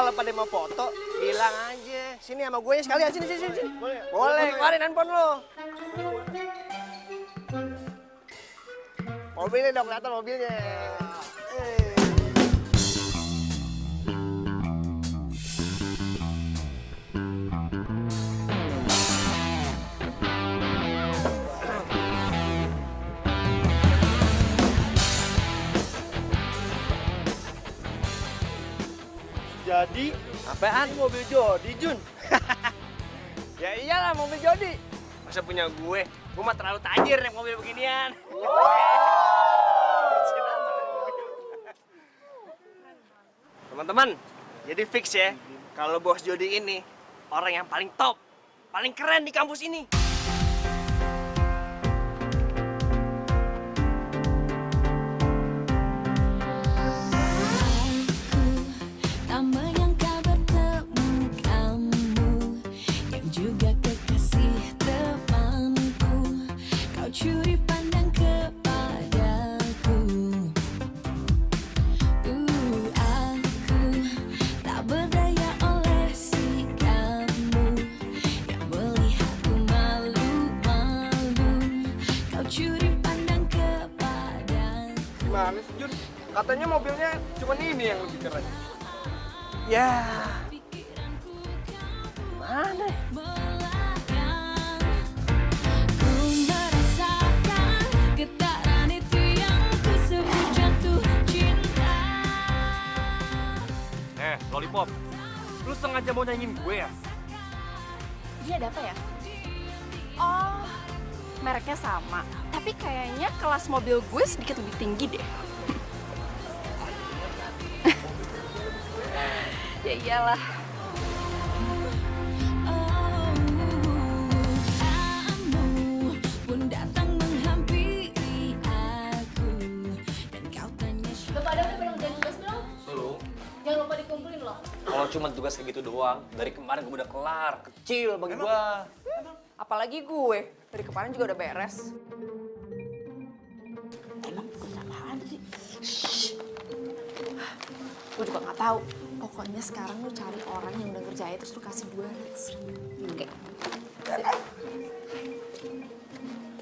kalau pada mau foto, bilang aja. Sini sama gue sekalian, sini. Boleh, keluarin handphone lo. Mobilnya dong, kelihatan mobilnya. Jadi, Apaan? mobil Jody, Jun. Ya iyalah mobil Jody. Masa punya gue? Gue mah terlalu tajir naik mobil beginian. Teman-teman, jadi fix ya. Kalau bos Jody ini orang yang paling top, paling keren di kampus ini. Curi pandang kepadaku, aku tak berdaya oleh sikapmu yang melihatku malu-malu. Kau curi pandang kepadaku. Gimana sih, Jun? Katanya mobilnya cuma ini yang lebih keren. Ya, mana? Lollipop, lu sengaja mau nyanyiin gue ya? Dia ada apa ya? Oh, mereknya sama. Tapi kayaknya kelas mobil gue sedikit lebih tinggi deh. Ya iyalah. Kalau cuma tugas kayak gitu doang, dari kemarin gue udah kelar, kecil bagi gue. Apalagi gue, dari kemarin juga udah beres. Emang kenapaan sih? Gue juga nggak tahu. Pokoknya sekarang lu cari orang yang udah ngerjain terus lu kasih 200. Oke.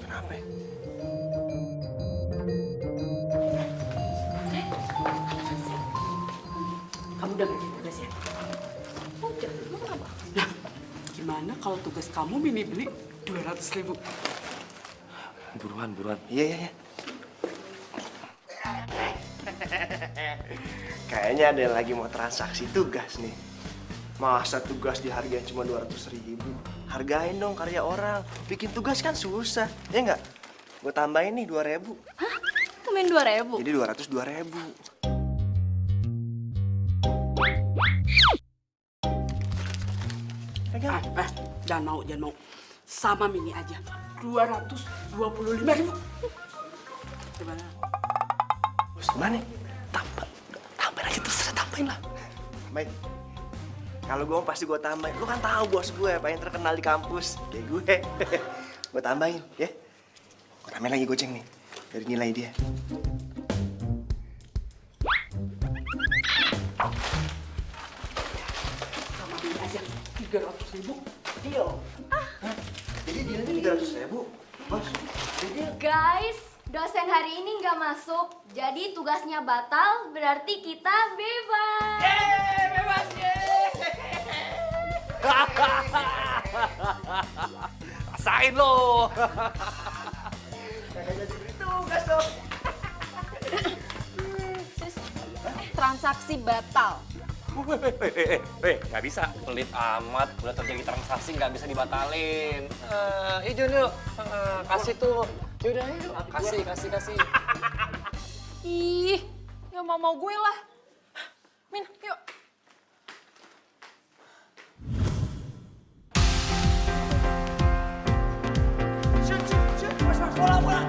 Kenapa ya? Kamu udah ngerjain tugasnya? Udah, lu kenapa? Nah, gimana kalau tugas kamu Mini beli 200.000? Buruan. Iya. Kayaknya ada yang lagi mau transaksi tugas nih. Masa tugas dihargain cuma 200.000? Hargain dong karya orang. Bikin tugas kan susah, ya nggak? Gue tambahin nih 2.000. Hah? Tambahin 2.000? Jadi 200 2.000. Jangan mau. Sama Mini aja. 225.000. Gimana? Bos, gimana? Tambahin aja terserah, tambahin lah. Baik. Kalau gue pasti gue tambahin. Lu kan tahu bos gue paling terkenal di kampus. Kayak gue. Gue tambahin, ya. Gue tambahin lagi goceng nih. Dari nilai dia. Sama Mini aja. 300.000. Deal. Jadi dealnya 300.000, bos. Guys, dosen hari ini nggak masuk, jadi tugasnya batal, berarti kita bebas. Yeay, bebas, yeay. Rasain lo. Jadi tugas dong. Transaksi batal. Nggak bisa. Pelit amat, udah terjadi transaksi nggak bisa dibatalin. Jun yuk, kasih tuh. Yaudah, yuk. Kasih. Ih, ya mau gue lah. Min, yuk. Shoot. Bola.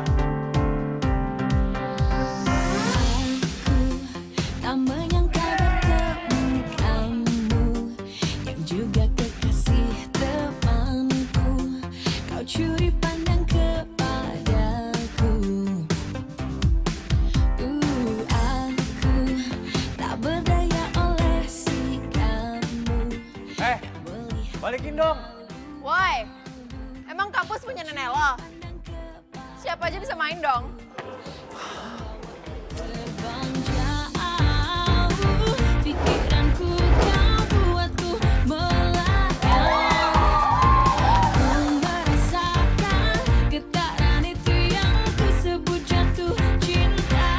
Tak menyangka bertemu kamu yang juga kekasih temanku. Kau curi pandang kepadaku. Aku tak berdaya oleh Balikin dong. Woi, emang kampus punya nenek lo? Siapa aja bisa main dong? Terbang jauh, pikiranku kau buatku melayang. Ku merasakan getaran itu yang ku sebut jatuh cinta.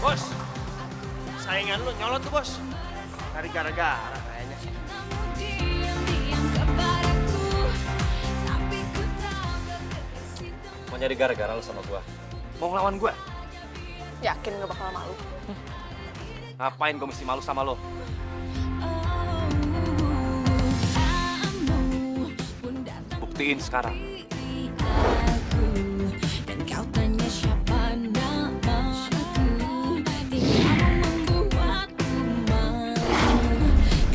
Bos, saingan lu nyolot tuh bos. Cari gara-gara kayaknya. Kamu diam-diam kepadaku, tapi ku tahu kekasih teman. Mau nyari gara-gara lu sama gua. Mau ngelawan gue? Yakin gak bakal malu? Ngapain gue mesti malu sama lo? Buktiin sekarang. Dan kau tanya siapa namaku, tinggal membuatku malu.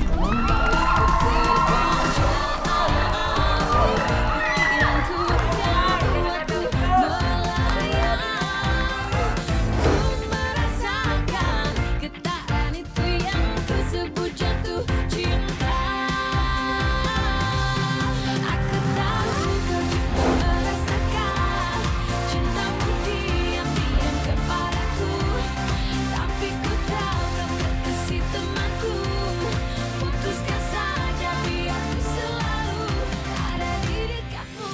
Kau membawaku terbang jauh, pikiranku kau buatku melayang. Ku merasakan getaran itu yang ku sebut jatuh cinta. Aku tahu kau juga merasakan cintamu diam-diam kepadaku, tapi ku tahu kau kekasih temanku. Putuskan saja biar ku selalu ada di dekatmu.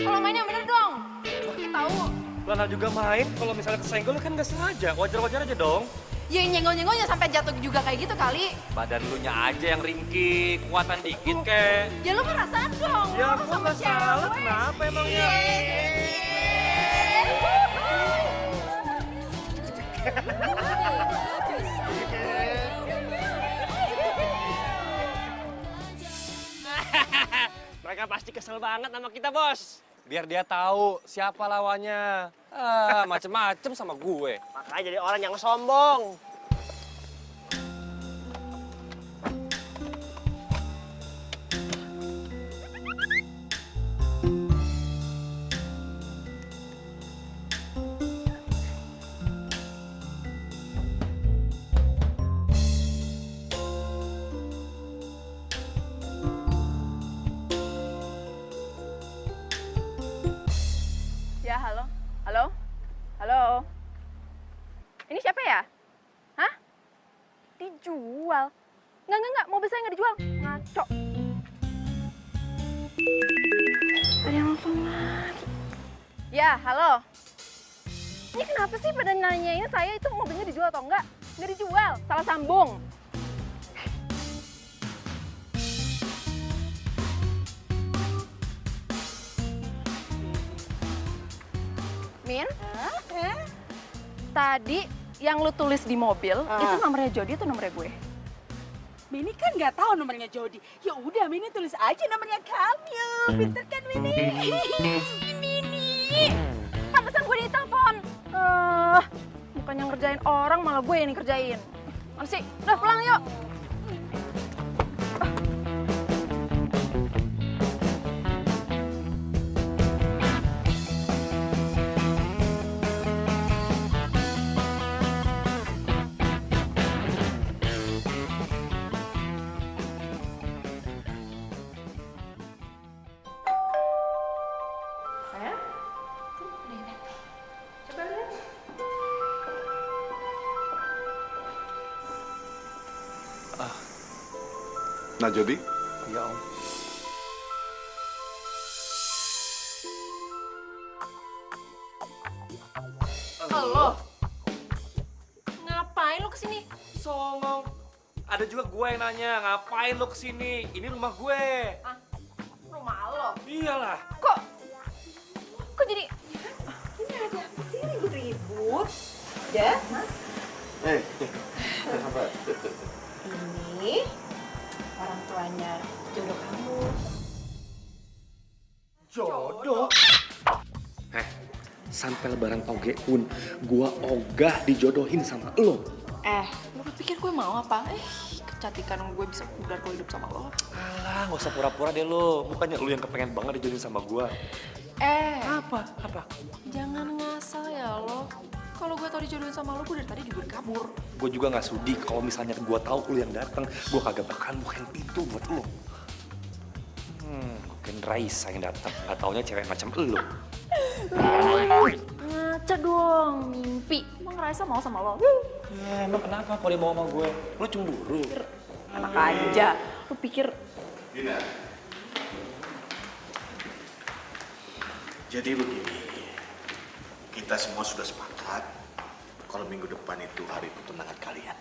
Kalau mainnya bener dong. Sakit tahu. Lana juga main, kalau misalnya kesenggol kan nggak sengaja. Wajar-wajar aja dong. Ya nyenggol-nyenggolnya sampai jatuh juga kayak gitu kali. Badan lu nya aja yang ringkih, kuatan dikit kek. Ya lu perasaan dong. Ya Lu gua sama nggak salah, cewek. kenapa emangnya? Mereka pasti kesel banget sama kita bos. Biar dia tahu siapa lawannya. Macem-macem sama gue. Makanya jadi orang yang sombong. Ya, halo. Halo? Halo? Ini siapa ya? Hah? Dijual? Enggak. Mobil saya nggak dijual. Ngaco. Ada yang nelfon lagi. Ya, halo. Ini kenapa sih pada nanyain saya itu mobilnya dijual atau enggak? Nggak dijual, salah sambung. Min? Tadi yang lu tulis di mobil, itu nomornya Jody atau nomornya gue? Mini kan nggak tahu nomornya Jody. Ya udah, Mini tulis aja nomornya kamu. Pinter kan, Mini? Mini! Pantesan gue ditelepon. Bukannya ngerjain orang, malah gue yang dikerjain. Mana sih? Udah pulang yuk. Nah, Jody, Ya om. Halo. Ngapain lu kesini? Songong. Ada juga gue yang nanya, ngapain lo kesini? Ini rumah gue. Ah, rumah lo? Iyalah. Kok jadi... Ini ada apa sih ribut-ribut? Ya, Mas? sabar. Ini orang tuanya jodoh kamu. Jodoh? Sampai lebaran toge pun gua ogah dijodohin sama lo. Lu pikir gue mau apa? kecantikan gue bisa pudar kalau hidup sama lo. Alah, nggak usah pura-pura deh lo. Bukannya lu yang kepengen banget dijodohin sama gua. Apa? Jangan ngasal ya lo. Kalau gue tau dijodohin sama lo, gue dari tadi juga kabur. Gue juga nggak sudi kalau misalnya gue tahu lu yang datang, gue kagak bakalan bukain pintu buat lu. Bukan Raisa yang datang, nggak taunya cewek macam lu. Ngaca dong, mimpi. Emang Raisa mau sama lo? Emang kenapa kalau dia mau sama gue? Lu cemburu? Enak aja. Lo pikir Dina. Jadi begini, kita semua sudah sepakat kalau minggu depan itu hari pertunangan kalian.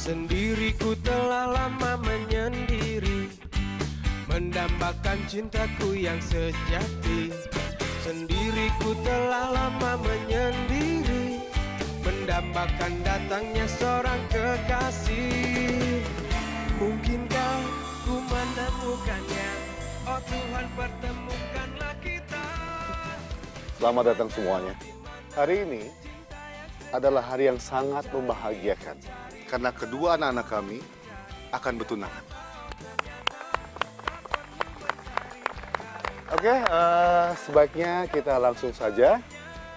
Sendiriku telah lama menyendiri, mendambakan cintaku yang sejati. Sendiriku telah lama menyendiri, mendambakan datangnya seorang kekasih. Mungkinkah ku menemukannya? Oh Tuhan, pertemukanlah kita. Selamat datang semuanya. Hari ini adalah hari yang sangat membahagiakan karena kedua anak-anak kami akan bertunangan. Oke, sebaiknya kita langsung saja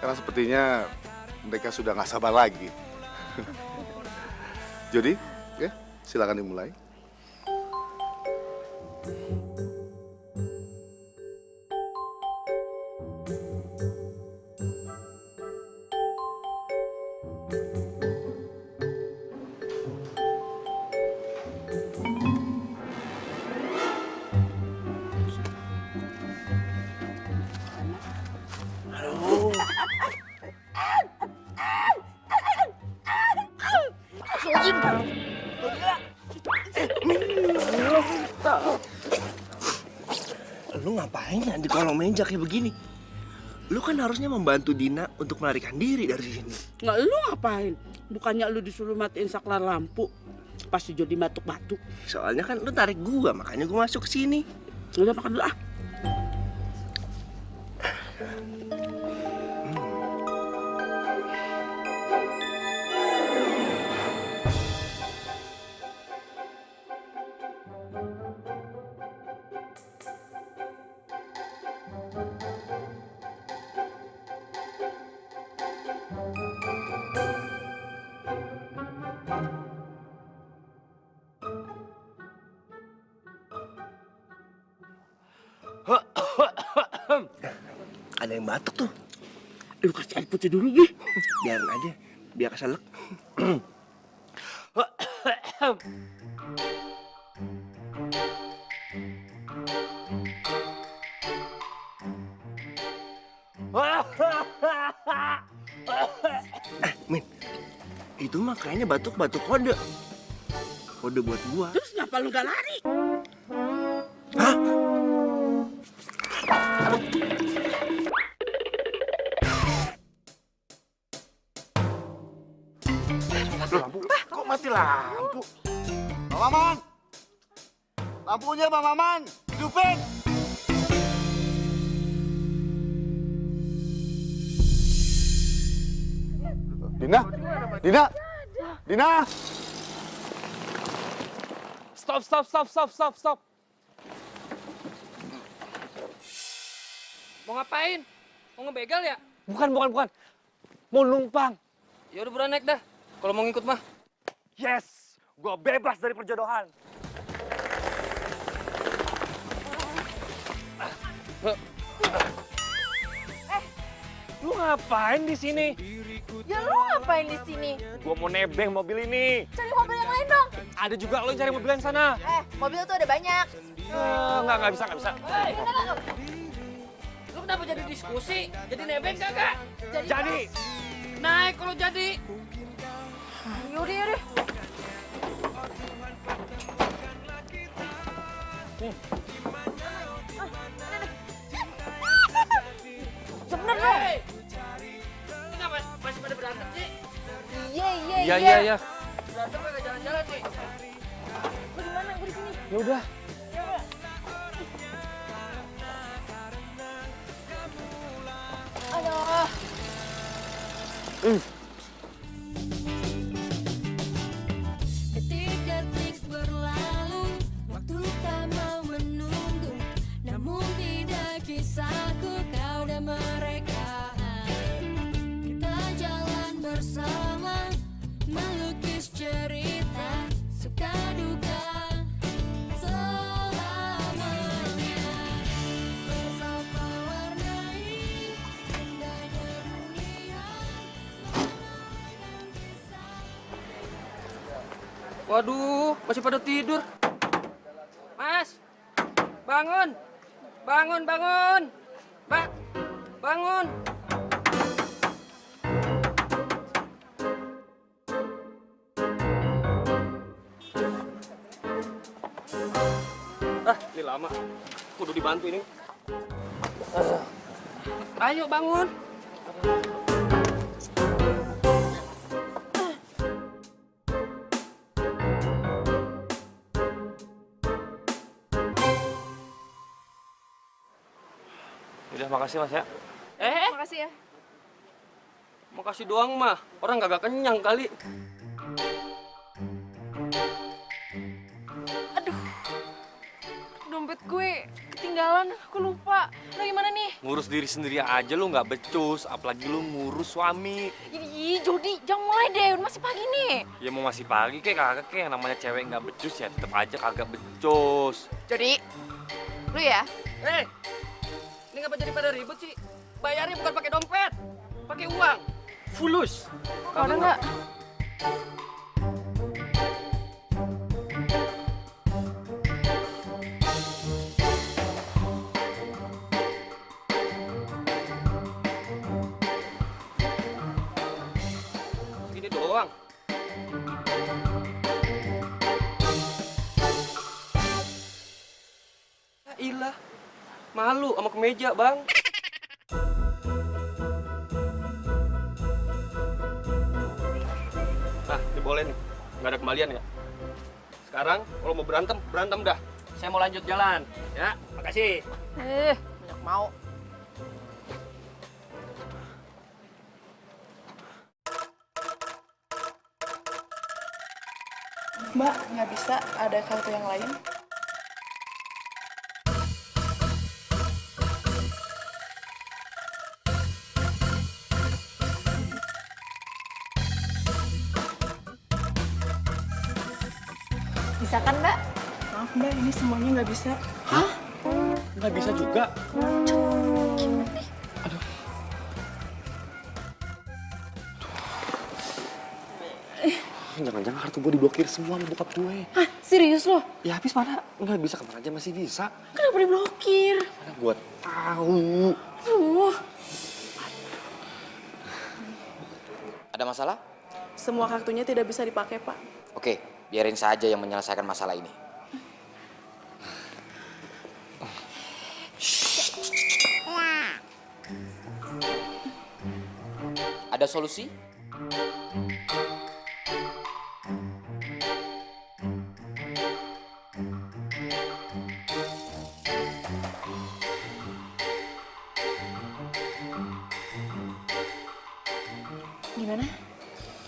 karena sepertinya mereka sudah nggak sabar lagi. Jadi, ya, silakan dimulai. Lu ngapain ya di kolong meja kayak begini? Lu kan harusnya membantu Dina untuk melarikan diri dari sini. nggak lu ngapain? Bukannya lu disuruh matiin saklar lampu? Pasti jadi batuk-batuk. Soalnya kan lu tarik gua, makanya gua masuk ke sini. Udah makan dulu ah. Ada yang batuk tuh. Lu kasih air putih dulu deh. Biarin aja, biar keselak. Min, itu mah kayaknya batuk-batuk kode. Kode buat gua. Terus kenapa lu gak lari? Hah? Kok mati lampu? Bang Maman! Lampunya Bang Maman! Hidupin! Dina! Dina! Dina! Stop. Mau ngapain? Mau ngebegal ya? Bukan. Mau numpang. Ya udah buruan naik dah. Kalau mau ngikut mah. Yes, gua bebas dari perjodohan. Lu ngapain di sini? Ya lu ngapain di sini? Gua mau nebeng mobil ini. Cari mobil yang lain dong. Ada juga lo yang cari mobil yang sana. Mobil tuh ada banyak. Nggak bisa. Hei, lu kenapa jadi diskusi? Jadi nebeng kagak? Jadi. Naik kalau jadi. Yaudah. Bener dong. Hei, ini kenapa masih pada berantem sih? Iya. Berantem kagak jalan-jalan nih. Gue di mana? Gue di sini. Ya udah. Detik-detik berlalu, waktu tak mau menunggu. Namun tidak kisahku, kau dan mereka. Kita jalan bersama, melukis cerita, suka duka selamanya. Bersama warnai indahnya dunia. Waduh, masih pada tidur. Mas, bangun. Bangun, bangun. Pak, bangun. Ini lama. Kudu dibantu ini. Ayo bangun. Udah, makasih Mas ya. Makasih ya. Makasih doang mah. Orang kagak kenyang kali. Dompet gue ketinggalan, aku lupa. Lo gimana nih? Ngurus diri sendiri aja lu nggak becus, apalagi lu ngurus suami. Ih, Jody, jangan mulai deh, udah masih pagi nih. Ya mau masih pagi kek kagak kek, namanya cewek nggak becus ya tetep aja kagak becus. Jody, lu ya? Ini ngapa jadi pada ribut sih? Bayarnya bukan pakai dompet, pakai uang. Fulus. Ada nggak? Segini doang. Ya ilah, malu sama kemeja bang. Nah, ini boleh nih, nggak ada kembalian ya. Sekarang kalau mau berantem, berantem dah. Saya mau lanjut jalan, ya. Makasih. Banyak mau. Mbak, nggak bisa ada kartu yang lain? Bisa kan, Mbak? Maaf Mbak, ini semuanya nggak bisa. Nggak bisa juga. Jangan-jangan kartu gue diblokir semua sama bokap gue. Hah, serius lo? Ya habis mana? Nggak bisa, kemana aja masih bisa. Kenapa diblokir? Mana gue tahu. Ada masalah? Semua kartunya tidak bisa dipakai, Pak. Oke, biarin saja yang menyelesaikan masalah ini. Ada solusi? Gimana?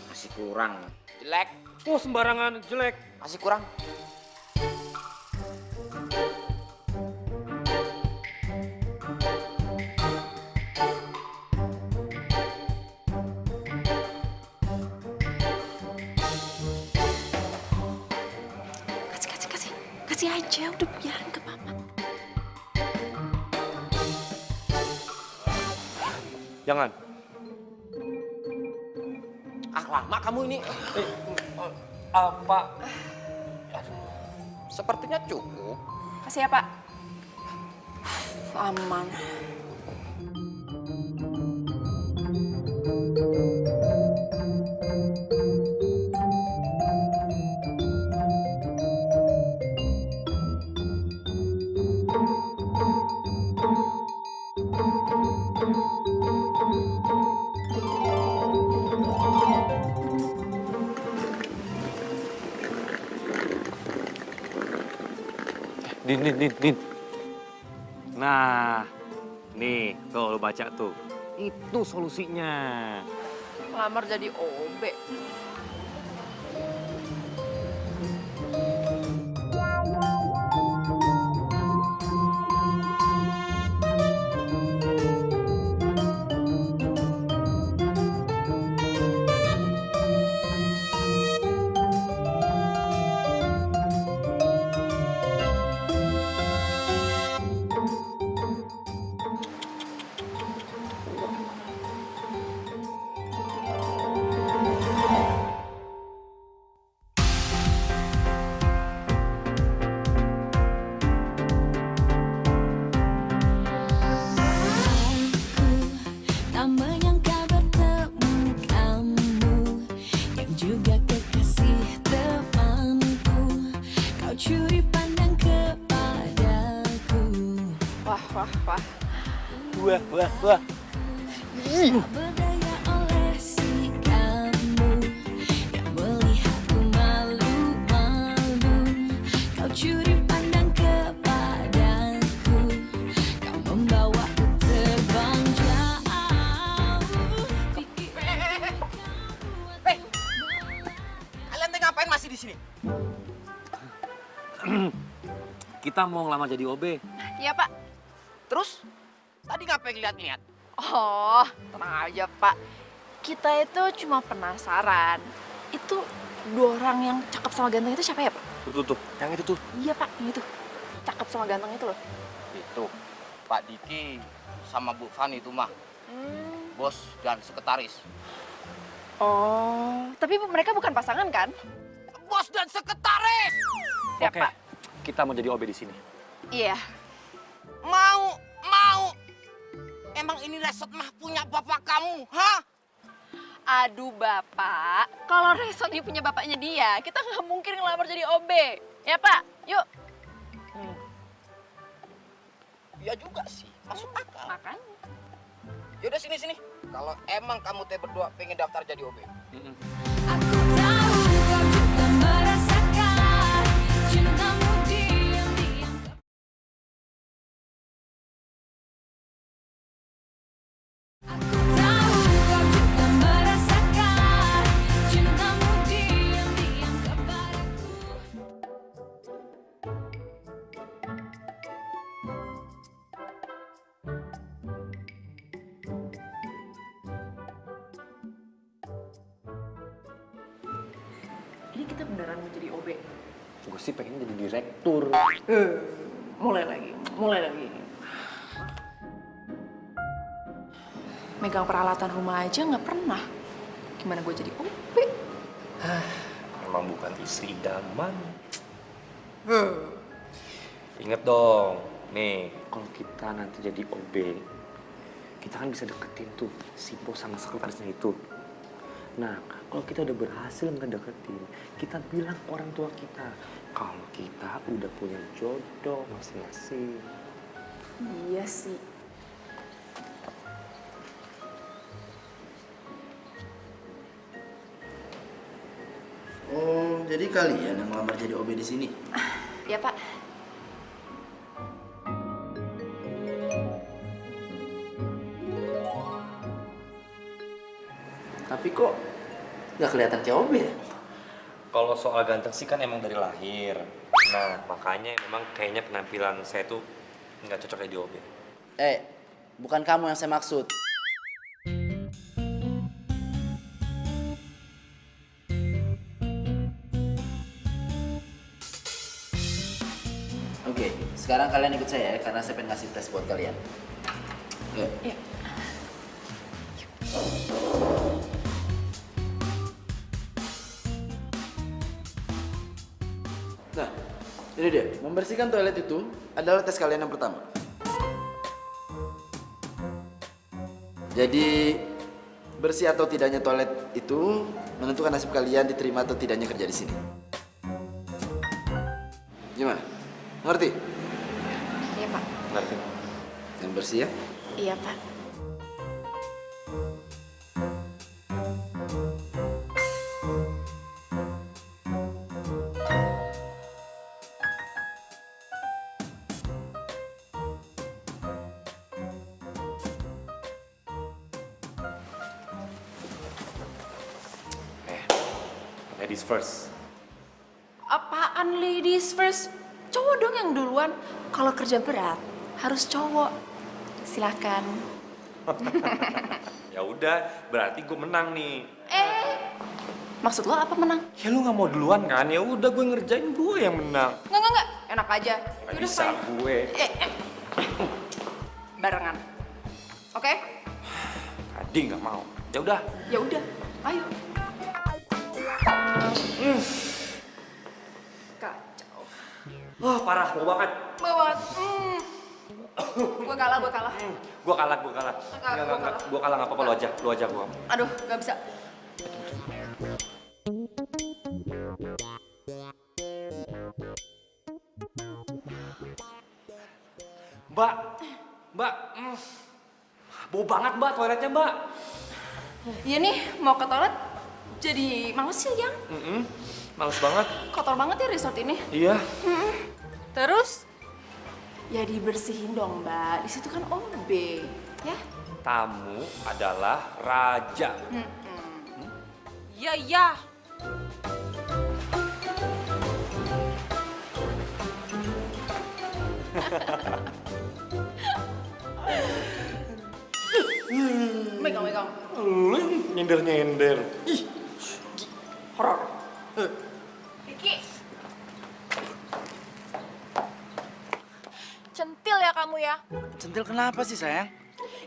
Masih kurang. Jelek. Oh, sembarangan jelek. Masih kurang. Kasih aja, udah biarin ke Papa. Jangan. Lama kamu ini. Apa? Sepertinya cukup. Kasih ya, Pak. Aman. Din. Nah, nih, tuh lo baca tuh. Itu solusinya. Ngelamar jadi OB. Tak menyangka bertemu kamu yang juga kekasih temanku. Kau curi pandang kepadaku. Wah. Tak berdaya oleh si kamu yang melihatku malu-malu. Kau curi pandang kepadaku. Kau membawaku terbang jauh. Kalian teh ngapain masih di sini? Kita mau ngelamar jadi OB. Iya, Pak. Terus? Tadi ngapain lihat-lihat? Oh, tenang aja, Pak. Kita itu cuma penasaran. Itu dua orang yang cakep sama ganteng itu siapa ya, Pak? Tuh, yang itu tuh. Iya, Pak, yang itu. Cakep sama ganteng itu loh. Itu, Pak Diki sama Bu Fani itu mah. Bos dan sekretaris. Oh, tapi mereka bukan pasangan kan? Bos dan sekretaris! Siap, Oke, Pak. kita mau jadi OB di sini. Iya. Mau. Emang ini resort mah punya bapak kamu, hah? Aduh, Bapak. Kalau resort ini punya bapaknya dia, kita nggak mungkin ngelamar jadi OB. Ya, Pak? Yuk. Ya juga sih, masuk akal. Makanya. Yaudah sini. Kalau emang kamu teh berdua pengen daftar jadi OB. Aku tahu kau juga merasakan cintamu diam-diam. Aku tahu kau juga merasakan cintamu diam-diam kepadaku. Ini kita beneran mau jadi OB. Gue sih pengen jadi direktur. Mulai lagi. Megang peralatan rumah aja nggak pernah. Gimana gue jadi OB? Emang bukan istri idaman. Ingat dong, nih kalau kita nanti jadi OB, kita kan bisa deketin tuh si bos sama sekretarisnya itu. Nah, kalau kita udah berhasil ngedeketin, kita bilang ke orang tua kita kalau kita udah punya jodoh masing-masing. Iya sih. Oh, jadi kalian yang ngelamar jadi OB di sini? Ya, Pak. Tapi kok nggak kelihatan kayak OB ya? Kalau soal ganteng sih kan emang dari lahir. Nah, makanya memang kayaknya penampilan saya tuh nggak cocok jadi OB. Bukan kamu yang saya maksud. Oke, sekarang kalian ikut saya ya, karena saya pengen ngasih tes buat kalian. Oke. Iya. Nah, ini dia. Membersihkan toilet itu adalah tes kalian yang pertama. Jadi, bersih atau tidaknya toilet itu menentukan nasib kalian diterima atau tidaknya kerja di sini. Gimana? Ngerti? Iya, Pak. Ngerti? Yang bersih ya? Iya, Pak. ladies first. Apaan ladies first? Cowok dong yang duluan. Kalau kerja berat harus cowok. Silakan. Ya udah, berarti gue menang nih. Maksud lo apa menang? Ya lu nggak mau duluan kan? Ya udah gue ngerjain, gue yang menang. Enggak. Enak aja. Nggak Yaudah, bisa fine. gue. Barengan. Oke? Tadi nggak mau. Ya udah. Ya udah. Ayo. Kacau. Wah parah, mau banget. Banget. Gue kalah. Gue kalah. Enggak. Gue kalah nggak apa-apa, lu aja gue. Aduh, gak bisa. Mbak, bau banget mbak toiletnya mbak. Iya nih, mau ke toilet jadi males sih, Yang. Males banget. Kotor banget ya resort ini. Iya. Terus? Ya dibersihin dong, Mbak. Di situ kan OB, ya? Tamu adalah raja. Iya. Megang. Lu nyender. Ih, Horor. Kiki. Centil ya kamu ya? Centil kenapa sih sayang?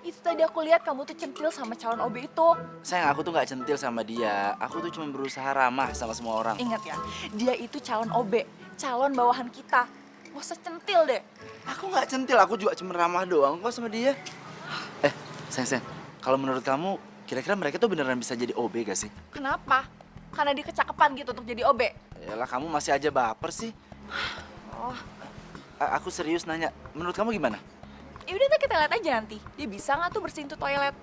Itu tadi aku lihat kamu tuh centil sama calon OB itu. Sayang, aku tuh nggak centil sama dia. Aku tuh cuma berusaha ramah sama semua orang. Ingat ya, dia itu calon OB, calon bawahan kita. Gak usah centil deh. Aku nggak centil, aku juga cuma ramah doang kok sama dia. Sayang, kalau menurut kamu, kira-kira mereka tuh beneran bisa jadi OB gak sih? Kenapa? Karena dia kecakepan gitu untuk jadi OB. Yalah, kamu masih aja baper sih. Oh, Aku serius nanya, menurut kamu gimana? ya udah kita lihat aja nanti. Dia bisa nggak tuh bersihin tuh toilet?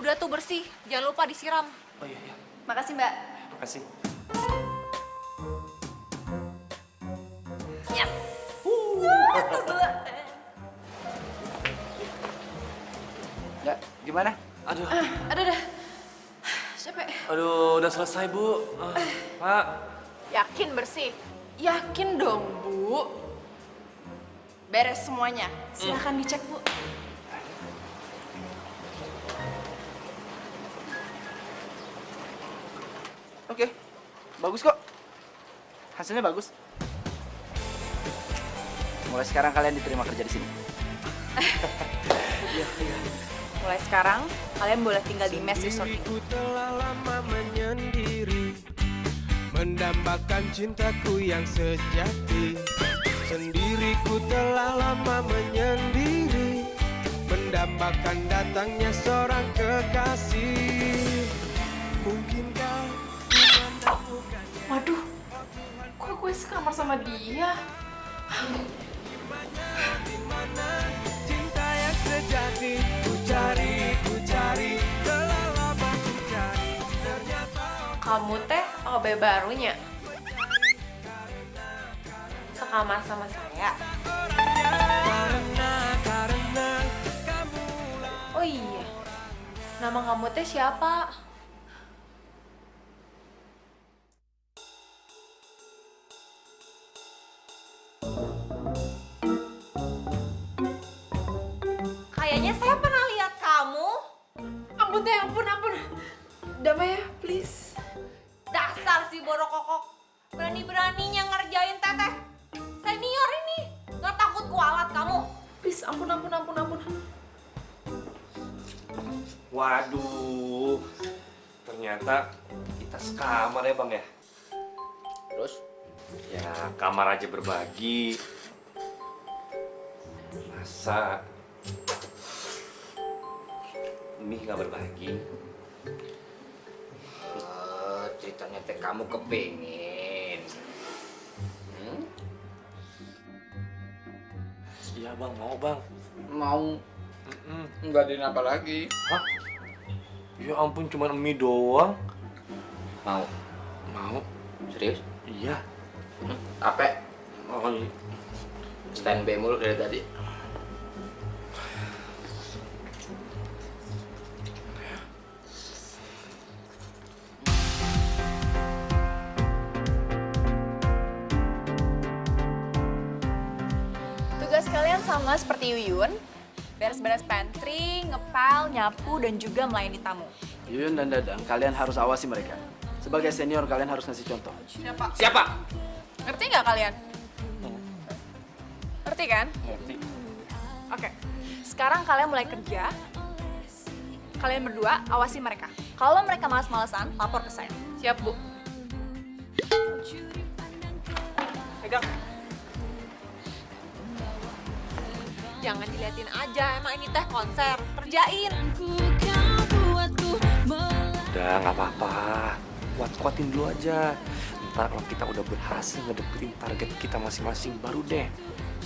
Udah tuh bersih, jangan lupa disiram. Oh iya. Makasih Mbak. Makasih. Yes. Ya, gimana? Aduh. Aduh. Capek. Aduh, udah selesai bu. Pak. Yakin bersih? Yakin dong, Bu. Beres semuanya. Silahkan dicek, Bu. Oke, bagus kok. Hasilnya bagus. Mulai sekarang kalian diterima kerja di sini. Mulai sekarang, kalian boleh tinggal di mes resort ini. Sendiriku telah lama menyendiri, mendambakan cintaku yang sejati. Sendiriku telah lama menyendiri, mendambakan datangnya seorang kekasih. Mungkinkah menemukannya? Waduh, kok gue sekamar sama dia? Dimana cinta yang sejati? Ku cari, telah lama ku cari. Ternyata Kamu teh OB barunya? Sekamar sama saya? karena kamu Oh iya, nama kamu teh siapa? Kayaknya saya pernah lihat kamu. Ampun teh, ampun. Damai ya, please. Dasar si borokokok. Berani-beraninya ngerjain teteh. Senior ini. Gak takut kualat kamu. Please, ampun. Waduh. Ternyata kita sekamar ya bang ya. Terus? Ya kamar aja berbagi. Masa Mih nggak berbagi? Ceritanya teh kamu kepingin. Iya bang, mau bang. Mau? Nggak ada apa lagi. Hah? Ya ampun, cuma mie doang. Mau? Mau? Serius? Iya. Apa? Oh, iya. Stand by mulu dari tadi. Sama seperti Yuyun, beres-beres pantry, ngepel, nyapu, dan juga melayani tamu. Yuyun dan Dadang, kalian harus awasi mereka. Sebagai senior, kalian harus ngasih contoh. Siapa? Ngerti nggak kalian? Ngerti kan? Ngerti. Oke, sekarang kalian mulai kerja. Kalian berdua awasi mereka. Kalau mereka malas-malasan, lapor ke saya. Siap, Bu? Pegang. Jangan diliatin aja, emang ini teh konser. Kerjain. Udah, nggak apa-apa. Kuat-kuatin dulu aja. Ntar kalau kita udah berhasil ngedeketin target kita masing-masing, baru deh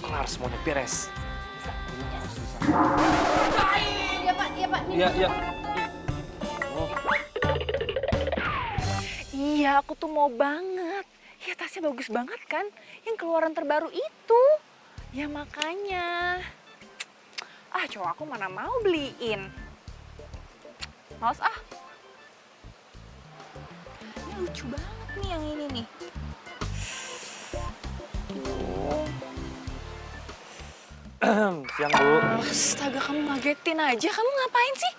kelar semuanya beres. Iya Pak, iya Pak. Iya, iya. Iya, aku tuh mau banget. Ya tasnya bagus banget kan? Yang keluaran terbaru itu. Ya makanya. Ah, cowok aku mana mau beliin. Males ah. Ini lucu banget nih yang ini nih. Siang, Bu. Astaga, kamu ngagetin aja. Kamu ngapain sih?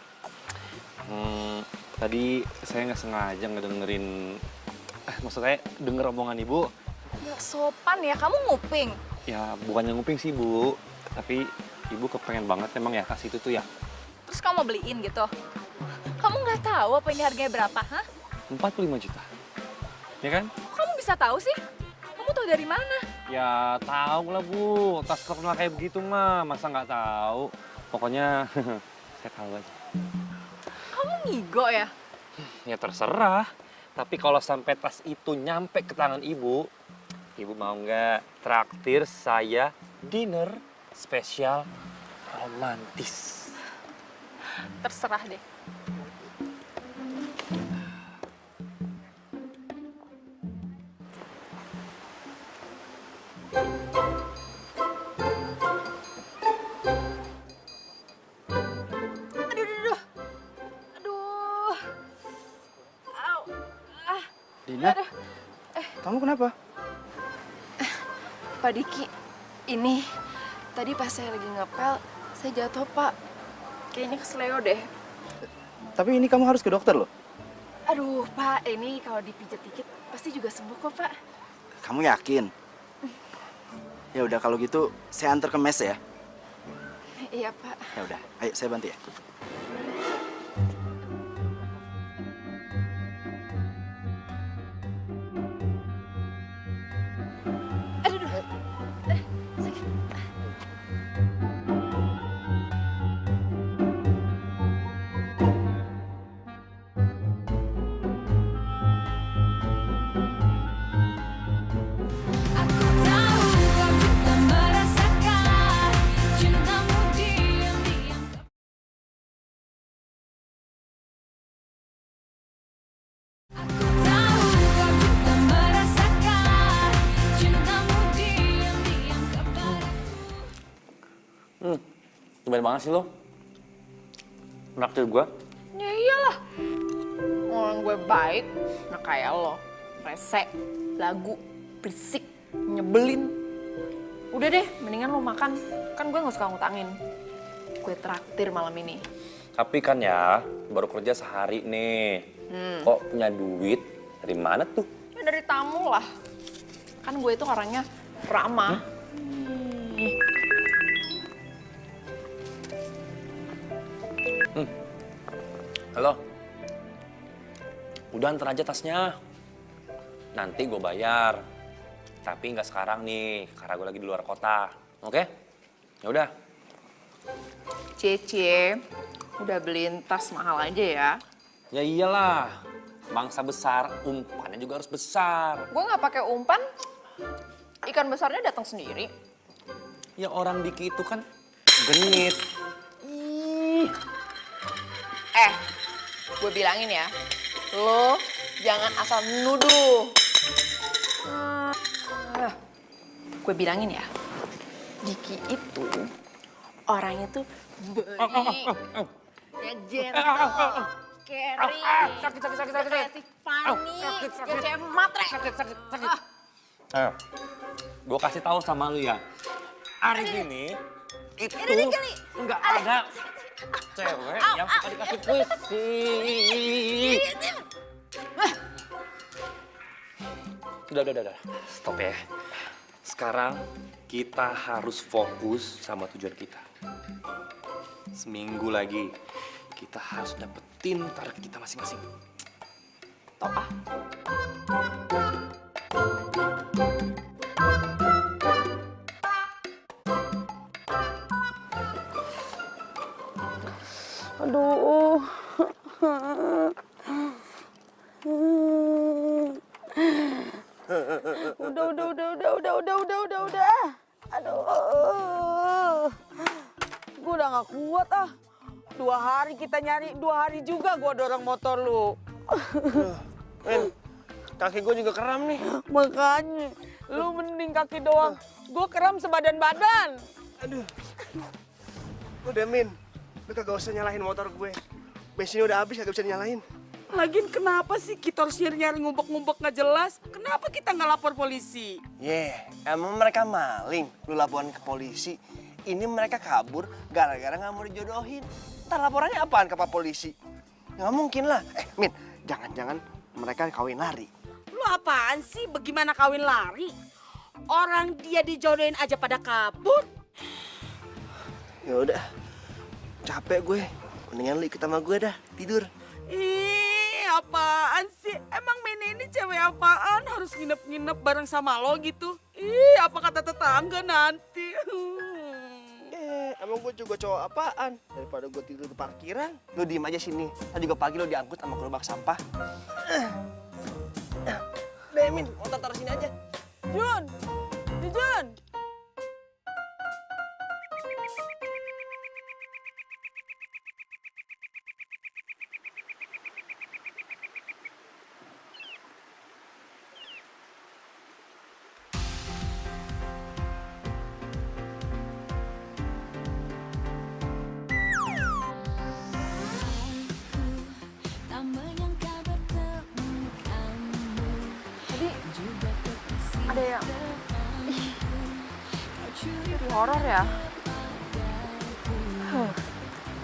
Tadi saya nggak sengaja ngedengerin, maksudnya denger omongan Ibu. Nggak sopan ya, kamu nguping. Ya, bukannya nguping sih, Bu. Tapi Ibu kepengen banget emang ya kasih itu tuh ya. Terus kamu mau beliin gitu? Kamu nggak tahu apa ini harganya berapa, hah? 45 juta. Ya kan? Kok kamu bisa tahu sih? Kamu tahu dari mana? Ya tahu lah, Bu. Tas terkenal kayak begitu mah, masa nggak tahu? Pokoknya saya tahu aja. Kamu ngigo ya? Ya terserah. Tapi kalau sampai tas itu nyampe ke tangan Ibu, Ibu mau nggak traktir saya dinner spesial romantis? Terserah deh. Aduh. Au. Ah. Dina, kamu kenapa? Pak Diki, ini tadi pas saya lagi ngepel, saya jatuh Pak. Kayaknya kesleo deh. Tapi ini kamu harus ke dokter loh. Aduh Pak, ini kalau dipijat dikit pasti juga sembuh kok Pak. Kamu yakin? Ya udah kalau gitu saya antar ke mes ya. Iya Pak. Ya udah, ayo saya bantu ya. Aku tahu kau juga merasakan cintamu diam-diam. Aku tahu kau juga merasakan cintamu diam-diam kepadaku. Tumben banget sih lo. Naktir gua. Ya iyalah. Orang gue baik, nggak kayak lo. Rese, lagu, berisik, nyebelin. Udah deh, mendingan lo makan. Kan gue nggak suka ngutangin. Gue traktir malam ini. Tapi kan ya, baru kerja sehari nih. Kok punya duit? Dari mana tuh? Ya dari tamu lah. Kan gue itu orangnya ramah. Halo. Udah antar aja tasnya. Nanti gue bayar. Tapi nggak sekarang nih, karena gue lagi di luar kota. Oke? Ya udah. Cece, udah beliin tas mahal aja ya. Ya iyalah. Bangsa besar, umpannya juga harus besar. Gue nggak pakai umpan, ikan besarnya datang sendiri. Ya orang Diki itu kan genit. Gue bilangin ya, lo jangan asal nuduh. Gue bilangin ya, Diki itu orangnya tuh baik, ya gentle, caring, kasih funny, ya cewek matre. Gue kasih tahu sama lu ya, Arif ini Itu Yaudah deh, Kali. nggak ada cewek yang suka dikasih puisi. Udah. Stop ya. Sekarang kita harus fokus sama tujuan kita. Seminggu lagi kita harus dapetin target kita masing-masing. Tau ah? Aduh. Udah. Aduh. Gue udah gak kuat ah. 2 hari kita nyari, 2 hari juga gue dorong motor lu. Men, kaki gue juga kram nih. Makanya, lu mending kaki doang. Gue kram sebadan-badan. Aduh. Udah, Min. Lu kagak usah nyalahin motor gue. Bensinnya udah habis, kagak bisa nyalain. Lagian kenapa sih kita harus nyari-nyari ngumpet-ngumpet nggak jelas? Kenapa kita nggak lapor polisi? Emang mereka maling. Lu laporan ke polisi. Ini mereka kabur gara-gara nggak mau dijodohin. Ntar laporannya apaan ke Pak Polisi? Nggak mungkin lah. Min, jangan-jangan mereka kawin lari. Lu apaan sih? Bagaimana kawin lari? Orang dia dijodohin aja pada kabur. Ya udah, capek gue. Mendingan lu ikut sama gue dah, tidur. Ih, apaan sih? Emang Mini ini cewek apaan? Harus nginep-nginep bareng sama lo gitu? Ih, apa kata tetangga nanti? Emang gue juga cowok apaan? Daripada gue tidur di parkiran. Lu diem aja sini. Tadi juga pagi lu diangkut sama gerobak sampah. Min, motor taruh sini aja. Jun! Jun! Ada yang jadi horor ya.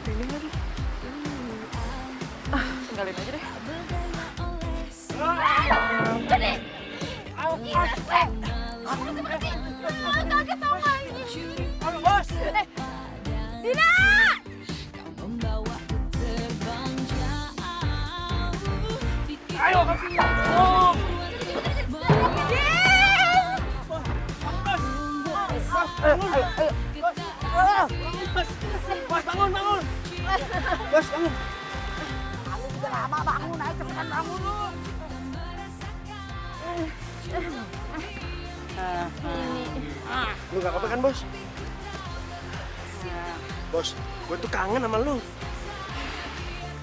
Ini lagi. Tinggalin aja deh. Jadi, kaget tau gak ini? Bos! Dina! Ayo, oh. Bos, bangun. Bos, bangun. Kamu juga lama bangun, ayo cepetan bangun lu. Lu gak apa-apa kan, Bos? Bos, gue tuh kangen sama lu.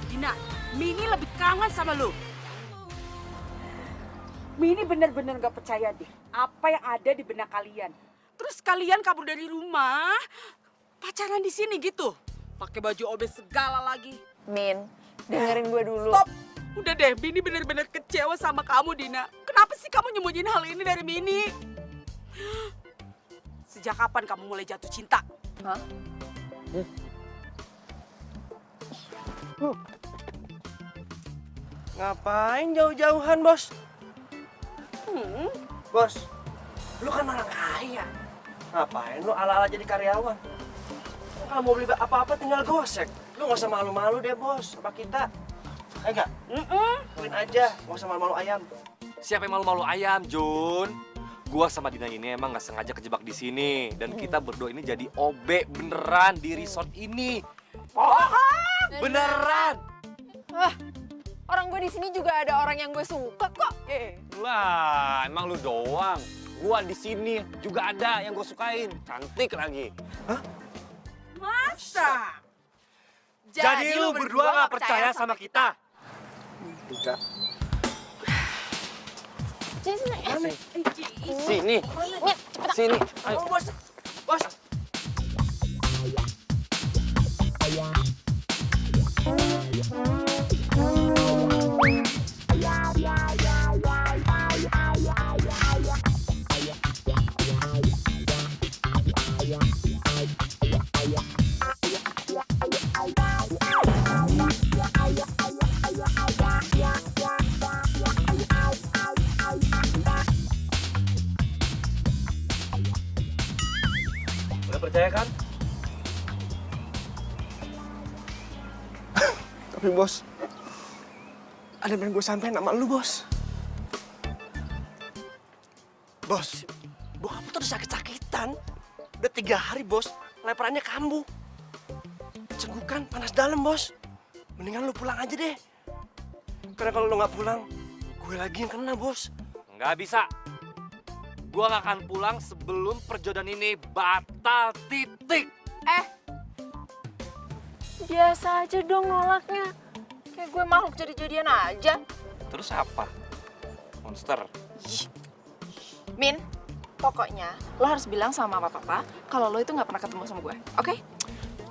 Dina, Mini lebih kangen sama lu. Mini bener-bener gak percaya deh apa yang ada di benak kalian. Terus kalian kabur dari rumah, pacaran di sini gitu. Pakai baju obes segala lagi. Min, dengerin gue dulu. Stop. Udah deh, Mini bener-bener kecewa sama kamu, Dina. Kenapa sih kamu nyembunyiin hal ini dari Mini? Sejak kapan kamu mulai jatuh cinta? Hah? Ngapain jauh-jauhan, Bos? Bos, lu kan orang kaya. Ngapain lu ala-ala jadi karyawan? Kalau mau beli apa-apa tinggal gosek. Lu gak usah malu-malu deh, Bos, sama kita. Enggak? Kuin aja, gak usah malu-malu ayam. Siapa yang malu-malu ayam, Jun? Gua sama Dina ini emang nggak sengaja kejebak di sini dan kita berdua ini jadi OB beneran di resort ini. Beneran. Orang gue di sini juga ada orang yang gue suka kok. Lah, emang lu doang. Gua di sini juga ada yang gue sukain. Cantik lagi. Hah? Masa? Jadi lu berdua nggak percaya sama kita? Enggak. Sini. Sini. Ayo. Bos. Bos. percaya kan? Tapi bos, ada yang pengen gue sampein sama lu bos. Bos, bokap tuh udah sakit-sakitan. Udah 3 hari bos, leperannya kambuh. Cenggukan, panas dalam bos. Mendingan lu pulang aja deh. Karena kalau lu nggak pulang, gue lagi yang kena bos. Nggak bisa. Gua nggak akan pulang sebelum perjodohan ini batal titik. Biasa aja dong nolaknya. Kayak gue makhluk jadi-jadian aja. Terus apa? Monster. Min, pokoknya lo harus bilang sama papa kalau lo itu nggak pernah ketemu sama gue, oke?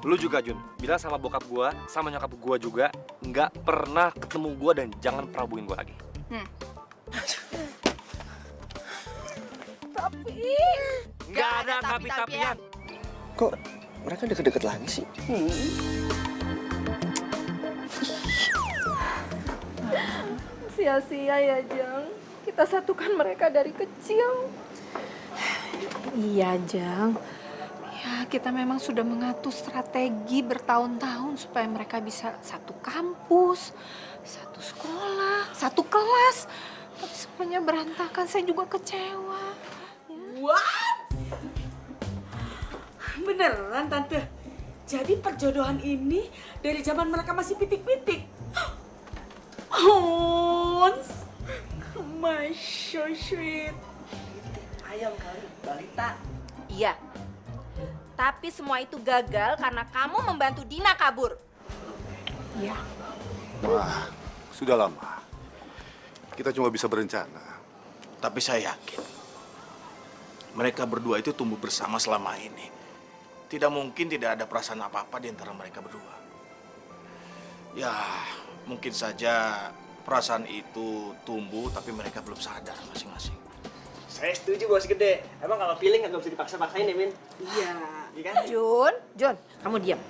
Lu juga, Jun. Bilang sama bokap gua, sama nyokap gua juga, nggak pernah ketemu gua dan jangan perabuin gua lagi. Tapi nggak ada tapi-tapian. Kok mereka deket-deket lagi sih? Sia-sia ya, Jang. Kita satukan mereka dari kecil. Iya, Jang. Ya, kita memang sudah mengatur strategi bertahun-tahun supaya mereka bisa satu kampus, satu sekolah, satu kelas. Tapi semuanya berantakan, saya juga kecewa. What? Beneran, Tante? Jadi perjodohan ini dari zaman mereka masih pitik-pitik? Ons, my so sweet. Ayam kali, balita. Iya. Tapi semua itu gagal karena kamu membantu Dina kabur. Iya. Wah, sudah lama. Kita cuma bisa berencana. Tapi saya yakin mereka berdua itu tumbuh bersama selama ini. Tidak mungkin tidak ada perasaan apa-apa di antara mereka berdua. Ya, mungkin saja perasaan itu tumbuh tapi mereka belum sadar masing-masing. Saya setuju bos gede. Emang kalau feeling nggak bisa dipaksa-paksain ya, Min? Iya. Iya kan? Jun, kamu diam.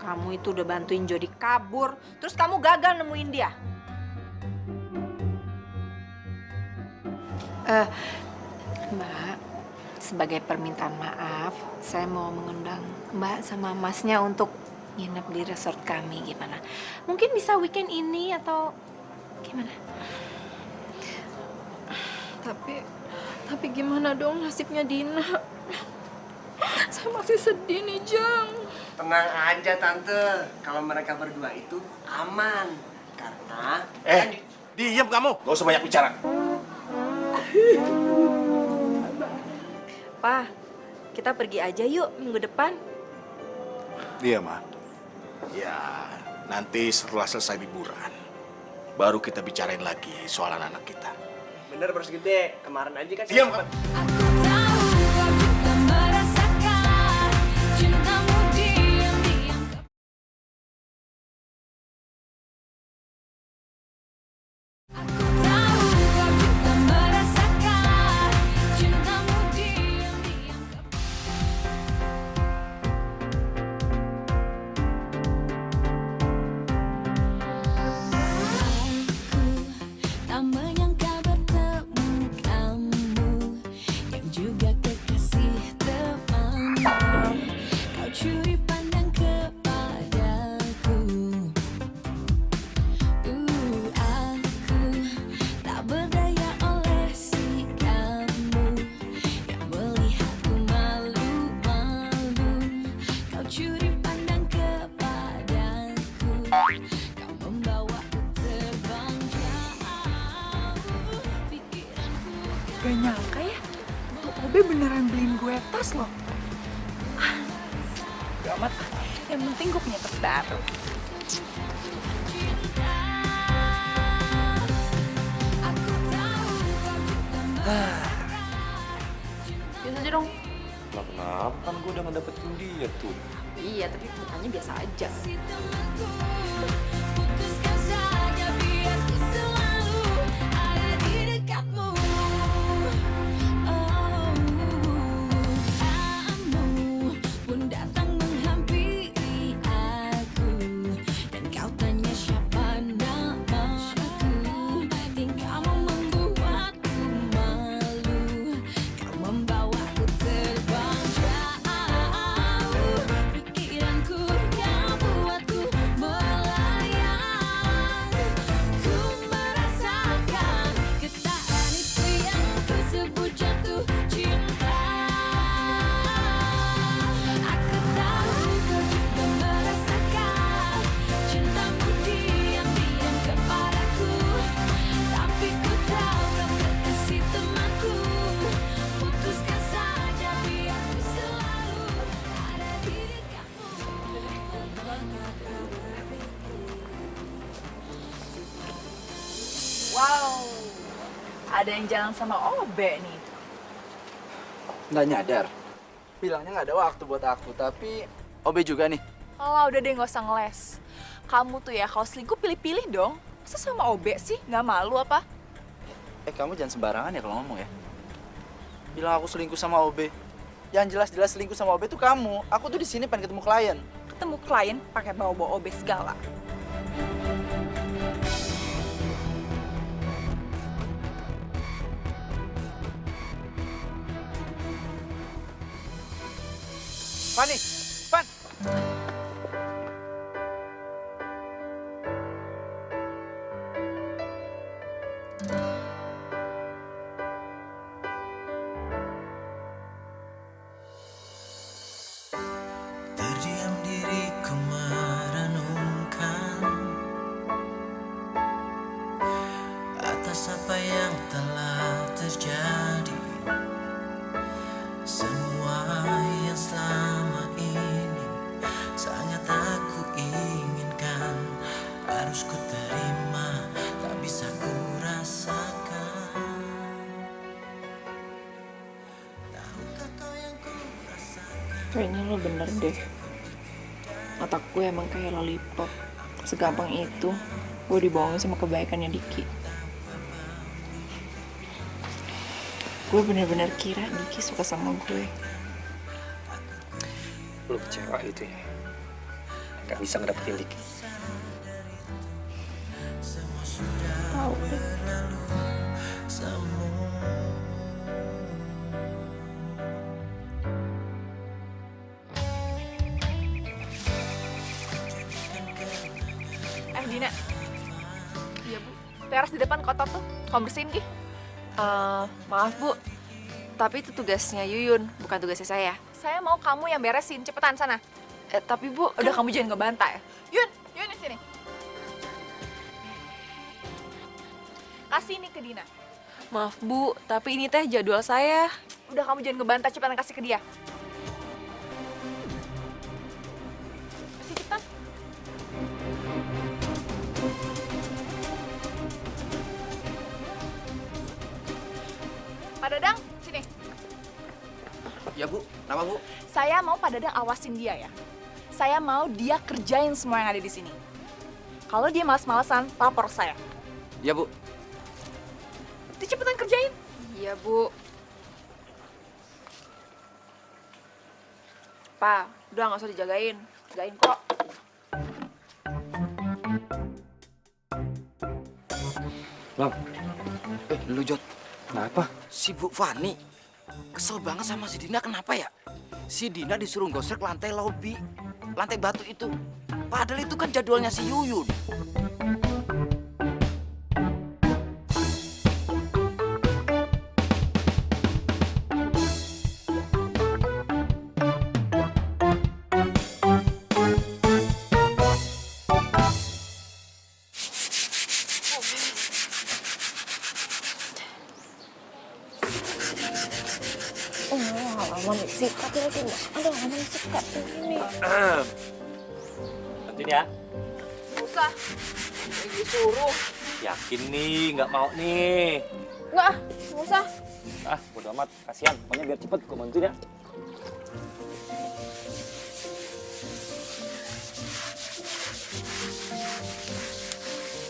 Kamu itu udah bantuin Jody kabur, terus kamu gagal nemuin dia. Mbak, sebagai permintaan maaf, saya mau mengundang Mbak sama Masnya untuk nginep di resort kami, gimana? Mungkin bisa weekend ini atau gimana? Tapi gimana dong nasibnya Dina? Saya masih sedih nih, Jang. Tenang aja Tante, kalau mereka berdua itu aman. Karena... Diam kamu, gak usah banyak bicara. Pa, kita pergi aja yuk minggu depan. Iya, Ma. Ya, nanti setelah selesai liburan, baru kita bicarain lagi soal anak-anak kita. Bener bos gede, kemarin aja kan... Diam, saya... Tak menyangka bertemu kamu yang juga kekasih temanku. Kau curi pandang kepadaku. Aku tak berdaya oleh si kamu yang melihatku malu-malu. Kau curi pandang kepadaku. Kau membawaku terbang Gak nyangka ya, tuh Obe beneran beliin gue tas loh. Gak amat, yang penting gue punya tas baru. Biasa aja dong. Kenapa? Kan gue udah ngedapetin dia tuh. Iya, tapi mukanya biasa aja. Putuskan saja biar ku selalu ada di dekatmu. Kamu pun datang menghampiri aku dan kau tanya siapa namaku. Tingkahmu membuatku malu. Kau membawaku terbang jauh. ada yang jalan sama Obe nih. Nggak nyadar. Bilangnya nggak ada waktu buat aku, tapi Obe juga nih. Alah, udah deh nggak usah ngeles. Kamu tuh ya kalau selingkuh pilih-pilih dong. Masa sama Obe sih? Nggak malu apa? Kamu jangan sembarangan ya kalau ngomong ya. Bilang aku selingkuh sama Obe. Yang jelas-jelas selingkuh sama Obe tuh kamu. Aku tuh di sini pengen ketemu klien. Ketemu klien pakai bawa-bawa Obe segala. Fanny, Fan. Terdiam diriku merenungkan atas apa yang telah terjadi. Semua yang selama ini sangat aku inginkan, harus ku terima, tak bisa ku rasakan. Tahukah kau yang ku rasakan? Kayaknya lo bener deh. Otak gue emang kayak lollipop. Segampang itu gue dibohongin sama kebaikannya Diki. Gue bener-bener kira Diki suka sama gue. Lu kecewa gitu ya? Gak bisa ngedapetin Diki. Tahu deh. Dina. Iya, Bu. Teras di depan kotor tuh. Kamu bersihin, Ki. Maaf Bu, tapi itu tugasnya Yuyun, bukan tugasnya saya. Saya mau kamu yang beresin. Cepetan sana. Tapi Bu, Udah kamu jangan ngebantah ya. Yun di sini. Kasih ini ke Dina. Maaf Bu, tapi ini teh jadwal saya. Udah kamu jangan ngebantah, cepetan kasih ke dia. Kasih cepetan. Pak Dadang, sini. Ya Bu, kenapa Bu? Saya mau Pak Dadang awasin dia ya. Saya mau dia kerjain semua yang ada di sini. Kalau dia malas-malasan, lapor ke saya. Ya Bu. Cepetan kerjain. Iya Bu. Pa, udah nggak usah dijagain. Jagain kok. Bang. Lu Jod. Kenapa? Si Bu Fani kesel banget sama si Dina, kenapa ya? Si Dina disuruh gosek lantai lobi, lantai batu itu. Padahal itu kan jadwalnya si Yuyun. Sikat lagi nggak? Aduh, ngomong sikat ini. Bantuin ya. Nggak usah. Disuruh. Yakin nih, nggak mau nih. Nggak usah. Bodo amat, kasihan. Pokoknya biar cepet, gue bantuin ya.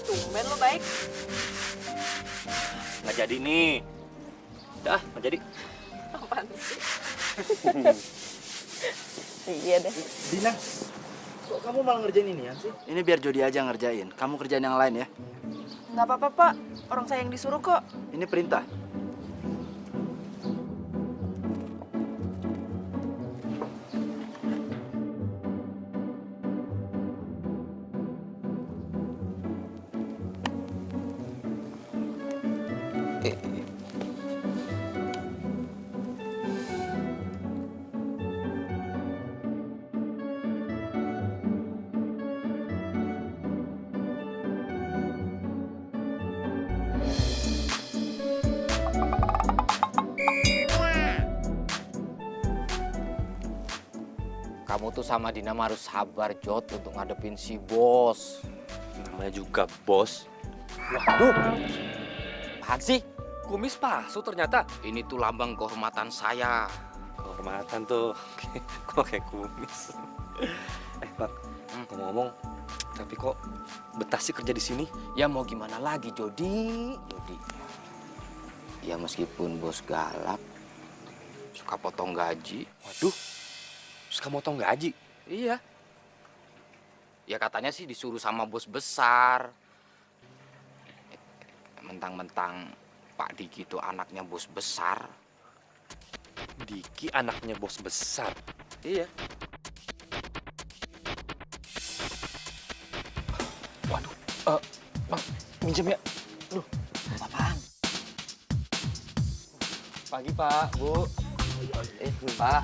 Tumben lo baik. Nggak jadi nih. Udah, nggak jadi. Apaan sih? Iya deh. Dina, kok kamu malah ngerjain ini ya sih? Ini biar Jody aja ngerjain. Kamu kerjain yang lain ya. Nggak apa-apa, Pak. Orang saya yang disuruh kok. Ini perintah. Kamu tuh sama Dina harus sabar, Jod, untuk ngadepin si bos. Namanya juga bos. Waduh, apaan sih? kumis palsu ternyata. Ini tuh lambang kehormatan saya. Kehormatan tuh, kok kayak kumis. Bang, ngomong-ngomong, tapi kok betah sih kerja di sini? Ya mau gimana lagi, Jody. Ya meskipun bos galak, suka potong gaji. Waduh, suka motong gaji? Iya. Ya katanya sih disuruh sama bos besar. Mentang-mentang Pak Diki itu anaknya bos besar. Diki anaknya bos besar? Iya. Waduh, Bang, minjem ya? Aduh, apaan? Pagi, Pak, Bu. Pak.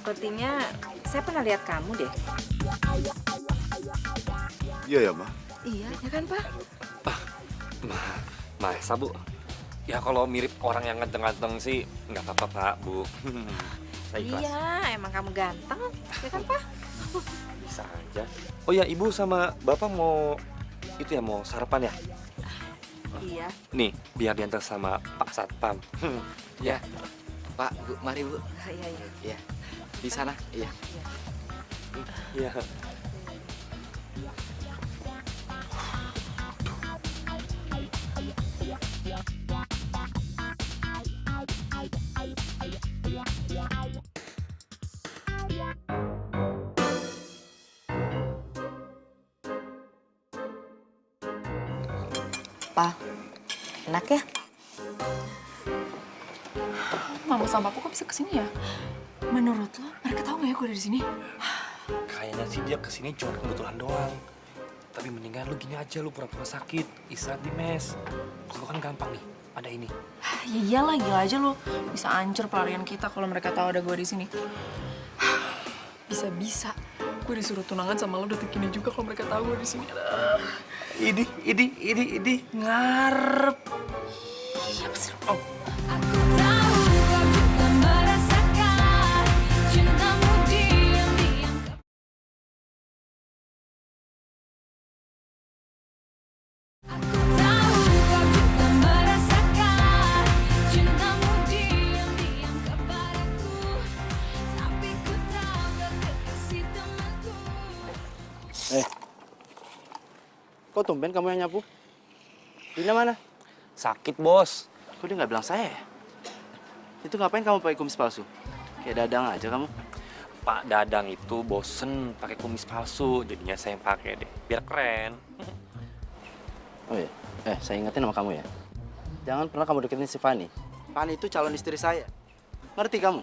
Sepertinya saya pernah lihat kamu deh. Iya ya, Ma? Iya, ya kan, Pak? Masa, Bu? Ya kalau mirip orang yang ganteng-ganteng sih nggak apa-apa, Pak, Bu. Saya ikhlas. Iya, emang kamu ganteng, ya kan, Pak? Bisa aja. Oh ya, Ibu sama Bapak mau itu ya, mau sarapan ya? Iya. Nih, biar diantar sama Pak Satpam. Ya, Pak, Bu, mari Bu. Iya, iya. Iya, di sana. Iya. Iya. Pak, enak ya? Mama sama aku kok bisa kesini ya? Menurut lo, mereka tahu nggak ya gue ada di sini? Kayaknya sih dia kesini cuma kebetulan doang. Tapi mendingan lu gini aja, lu pura-pura sakit, istirahat di mes. Kalau kan gampang nih, ada ini. Ya iyalah, gila aja lo. Bisa hancur pelarian kita kalau mereka tahu ada gue di sini. Bisa-bisa gue disuruh tunangan sama lo detik ini juga kalau mereka tahu gue di sini. Ini ngarep. Iya, pasti lo. Oh. Kok tumben kamu yang nyapu? Dina mana? Sakit, Bos. Kok dia nggak bilang saya ya? Itu ngapain kamu pakai kumis palsu? Kayak Dadang aja kamu. Pak Dadang itu bosen pakai kumis palsu, jadinya saya yang pakai deh, biar keren. Oh iya, saya ingetin sama kamu ya. Jangan pernah kamu deketin si Fani. Fani itu calon istri saya. Ngerti kamu?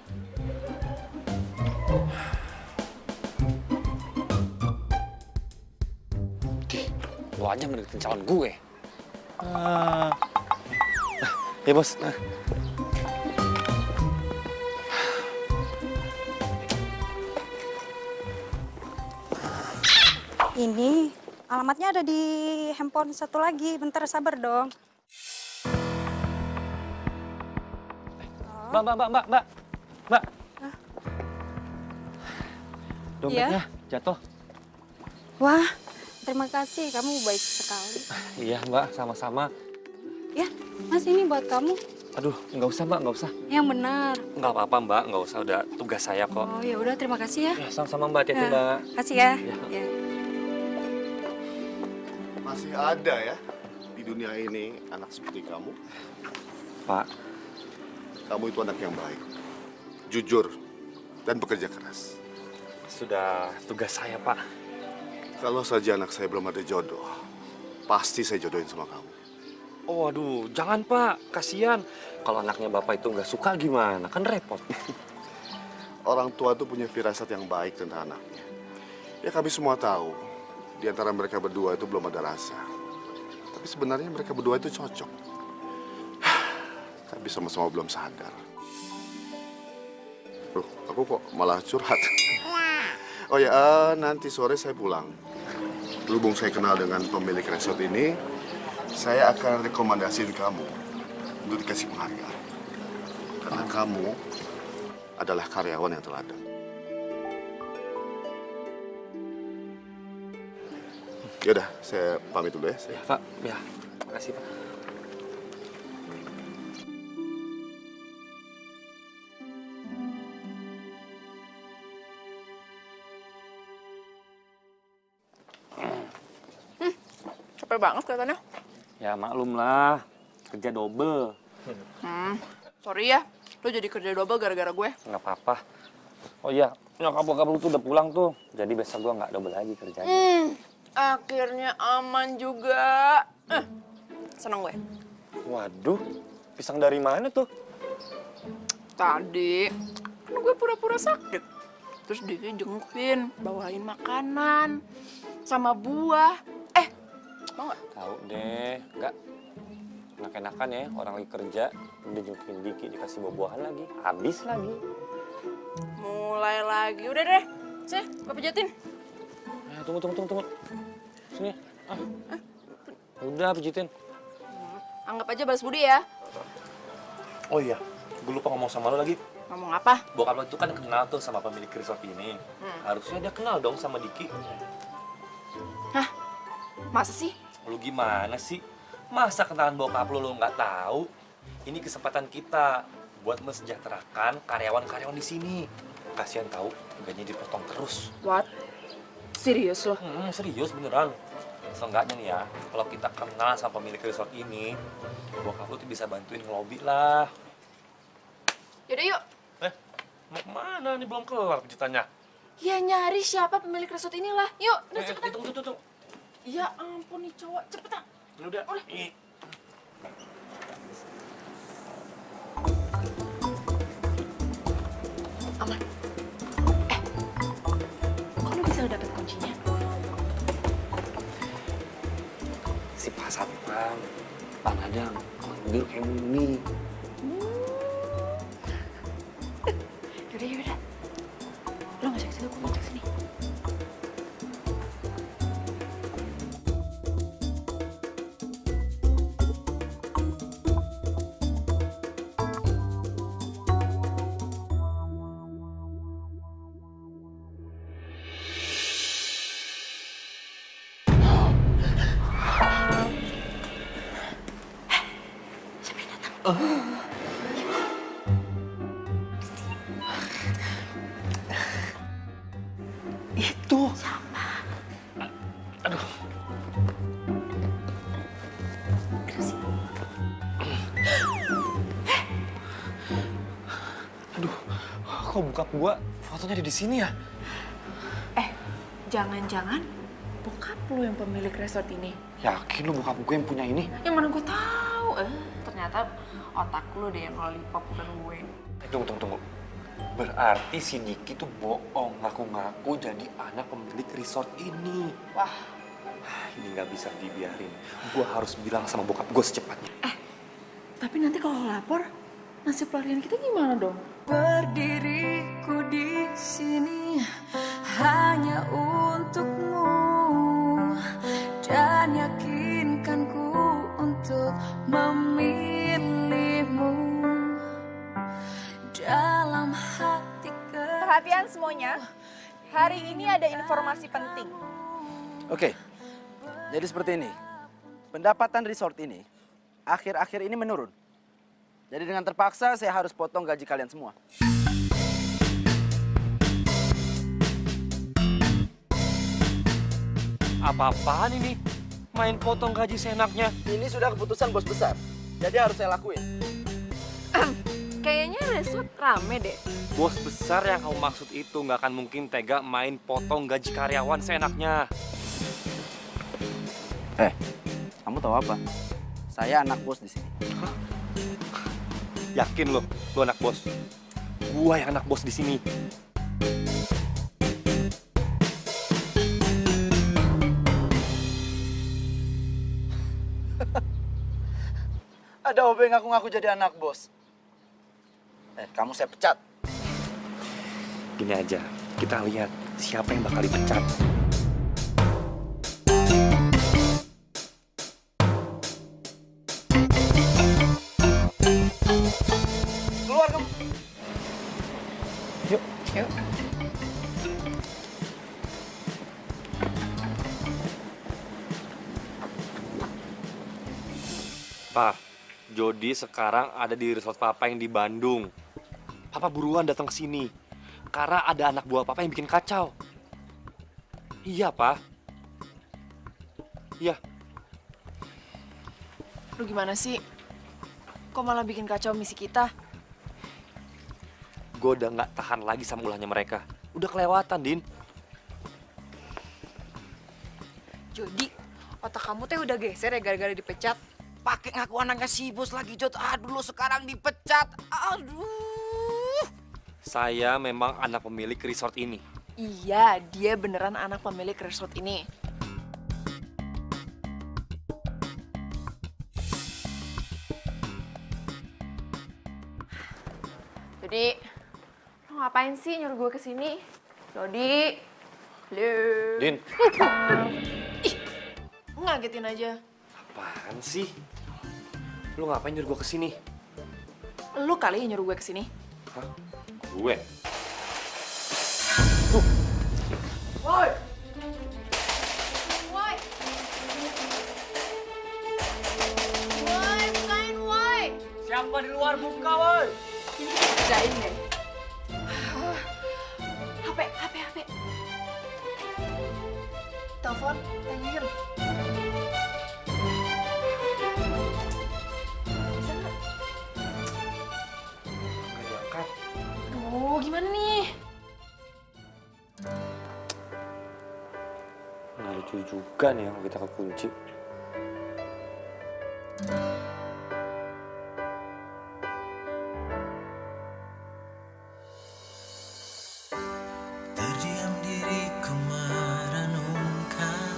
Lo aja mendeketin calon gue. Ya, Bos. Ini alamatnya ada di handphone satu lagi. Bentar, sabar dong. Mbak. Dompetnya jatuh. Wah, terima kasih. Kamu baik sekali. Iya, Mbak. Sama-sama. Ya, Mas, ini buat kamu. Aduh, nggak usah, Mbak. Nggak usah. Yang benar. Nggak apa-apa, Mbak. Nggak usah. Udah tugas saya kok. Oh, ya udah, terima kasih ya. Ya, sama-sama, Mbak. Hati-hati, Mbak. Kasih ya. Ya. Masih ada ya di dunia ini anak seperti kamu? Pak. Kamu itu anak yang baik, jujur, dan bekerja keras. Sudah tugas saya, Pak. Kalau saja anak saya belum ada jodoh, pasti saya jodohin sama kamu. Oh, aduh, jangan, Pak. Kasihan. Kalau anaknya Bapak itu nggak suka gimana? Kan repot. Orang tua tuh punya firasat yang baik tentang anaknya. Ya kami semua tahu, di antara mereka berdua itu belum ada rasa. Tapi sebenarnya mereka berdua itu cocok. Tapi sama-sama belum sadar. Loh, aku kok malah curhat. Oh ya, nanti sore saya pulang. Berhubung saya kenal dengan pemilik resort ini, saya akan rekomendasiin kamu untuk dikasih penghargaan. Karena kamu adalah karyawan yang teladan. Yaudah, saya pamit dulu ya. Pak, ya. Makasih, Pak. Capek banget kelihatannya. Ya maklum lah, kerja double. Sorry ya, lo jadi kerja double gara-gara gue. Nggak apa-apa. Oh iya, nyokap bokap lu tuh udah pulang tuh. Jadi besok gua nggak double lagi kerjanya. Akhirnya aman juga. Seneng gue. Waduh, pisang dari mana tuh? Tadi, kan gue pura-pura sakit. Terus dia jengukin, bawain makanan, sama buah. Mau nggak? Tahu deh, nggak. Enak-enakan ya, orang lagi kerja, udah jungkin Diki dikasih buah-buahan lagi. Habis lagi. Mulai lagi. Udah deh, sih, gue pijatin. Tunggu. Sini. Udah, pijitin. Anggap aja balas budi ya. Oh iya, gue lupa ngomong sama lo lagi. Ngomong apa? Bokap lo itu kan kenal tuh sama pemilik resort ini. Harusnya dia kenal dong sama Diki. Hah? Masa sih? Lu gimana sih? Masa kenalan bokap lo nggak tahu? Ini kesempatan kita buat mensejahterakan karyawan-karyawan di sini. Kasihan tahu, gajinya dipotong terus. What? Serius lo? Serius beneran. Seenggaknya nih ya, kalau kita kenal sama pemilik resort ini, bokap lo tuh bisa bantuin ngelobi lah. Yaudah yuk. Mau kemana? Nih belum kelar pijitannya. Ya nyari siapa pemilik resort inilah. Yuk, udah cepetan. Tunggu. Ya ampun nih cowok, cepetan. Udah. Aman. Kok lu bisa dapet kuncinya? Si Pak Satpam, Pak Nadang, tidur kayak mumi. Yaudah. Lo nggak cek sini, gue mau cek sini. Itu. Siapa? Aduh. Aduh, kok bokap gua fotonya ada di sini ya? Jangan-jangan bokap lu yang pemilik resort ini. Yakin lu bokap gue yang punya ini? Yang mana gue tahu? Ternyata otak lu deh yang lollipop bukan gue. Tunggu. Berarti si Niki tuh bohong, ngaku-ngaku jadi anak pemilik resort ini. Wah. Ini nggak bisa dibiarin. Gue harus bilang sama bokap gue secepatnya. Tapi nanti kalau lapor, nasib pelarian kita gimana dong? Berdiriku di sini hanya untukmu dan yakinkanku untuk memilihmu dalam hati. Perhatian semuanya, hari ini ada informasi penting. Oke, jadi seperti ini. Pendapatan resort ini akhir-akhir ini menurun. Jadi dengan terpaksa saya harus potong gaji kalian semua. Apa-apaan ini? Main potong gaji seenaknya. Ini sudah keputusan bos besar, jadi harus saya lakuin. Kayaknya resort rame deh. Bos besar yang kamu maksud itu nggak akan mungkin tega main potong gaji karyawan seenaknya. Kamu tahu apa? Saya anak bos di sini. Yakin lo anak bos? Gua yang anak bos di sini. Ada OB ngaku-ngaku jadi anak bos. Kamu saya pecat. Gini aja, kita lihat siapa yang bakal dipecat. Keluar kamu. Yuk. Pak, Jody sekarang ada di resort Papa yang di Bandung. Papa buruan datang ke sini. Karena ada anak buah Papa yang bikin kacau. Iya, Pak. Iya. Lu gimana sih? Kok malah bikin kacau misi kita? Gue udah nggak tahan lagi sama ulahnya mereka. Udah kelewatan, Din. Jody, otak kamu teh udah geser ya gara-gara dipecat? Pakai ngaku anaknya si bos lagi, Jod. Aduh, lo sekarang dipecat. Aduh. Saya memang anak pemilik resort ini. Iya, dia beneran anak pemilik resort ini. Jody, lo ngapain sih nyuruh gue kesini? Jody, halo. Din. Ih, ngagetin aja. Apaan sih? Lu ngapain nyuruh gue kesini? Lu kali yang nyuruh gue kesini. Hah? Gue? Woi! Woi! Woi, bukain woi! Siapa di luar buka, woi? Ini kita kerjain deh. HP. Telepon, tanyain. Bisa nggak? Nggak diangkat. Aduh, gimana nih? Nggak lucu juga nih kalau kita kekunci. Terdiam diriku merenungkan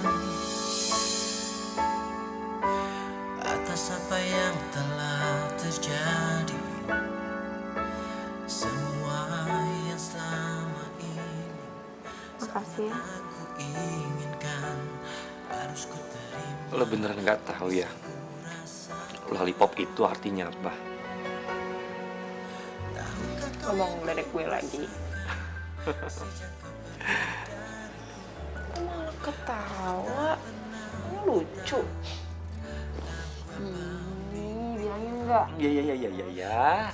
atas apa yang telah terjadi. Semua yang selama ini Makasih ya. aku inginkan harus ku terima. Lo beneran nggak tahu ya? Lollipop itu artinya apa? Ngomong ngeledek gue lagi. Kok malah ketawa? Ini lucu. Bilangin enggak? Ya.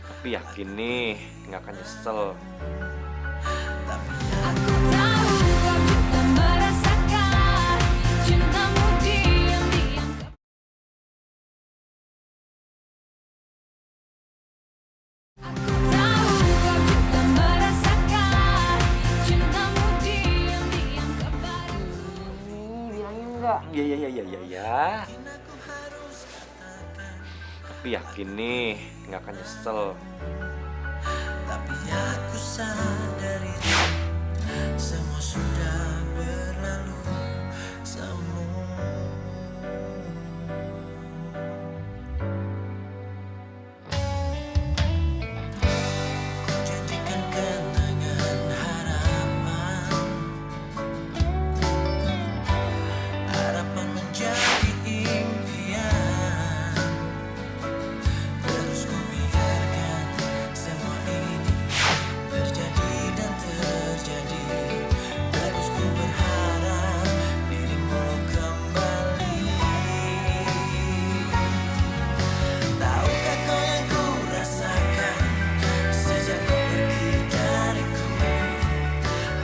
Tapi yakin nih, nggak akan nyesel. Merasakan cintamu diam-diam. Aku tahu kau juga merasakan cintamu diam-diam kepadaku. Bilangin enggak? Ya. Tapi yakin nih, nggak akan nyesel. Tapi aku sadari semua sudah berlalu semua. Ku jadikan kenangan harapan, harapan menjadi impian. Terus ku biarkan semua ini terjadi dan terjadi. Terus ku berharap dirimu kembali. Tahukah kau yang ku rasakan sejak kau pergi dariku?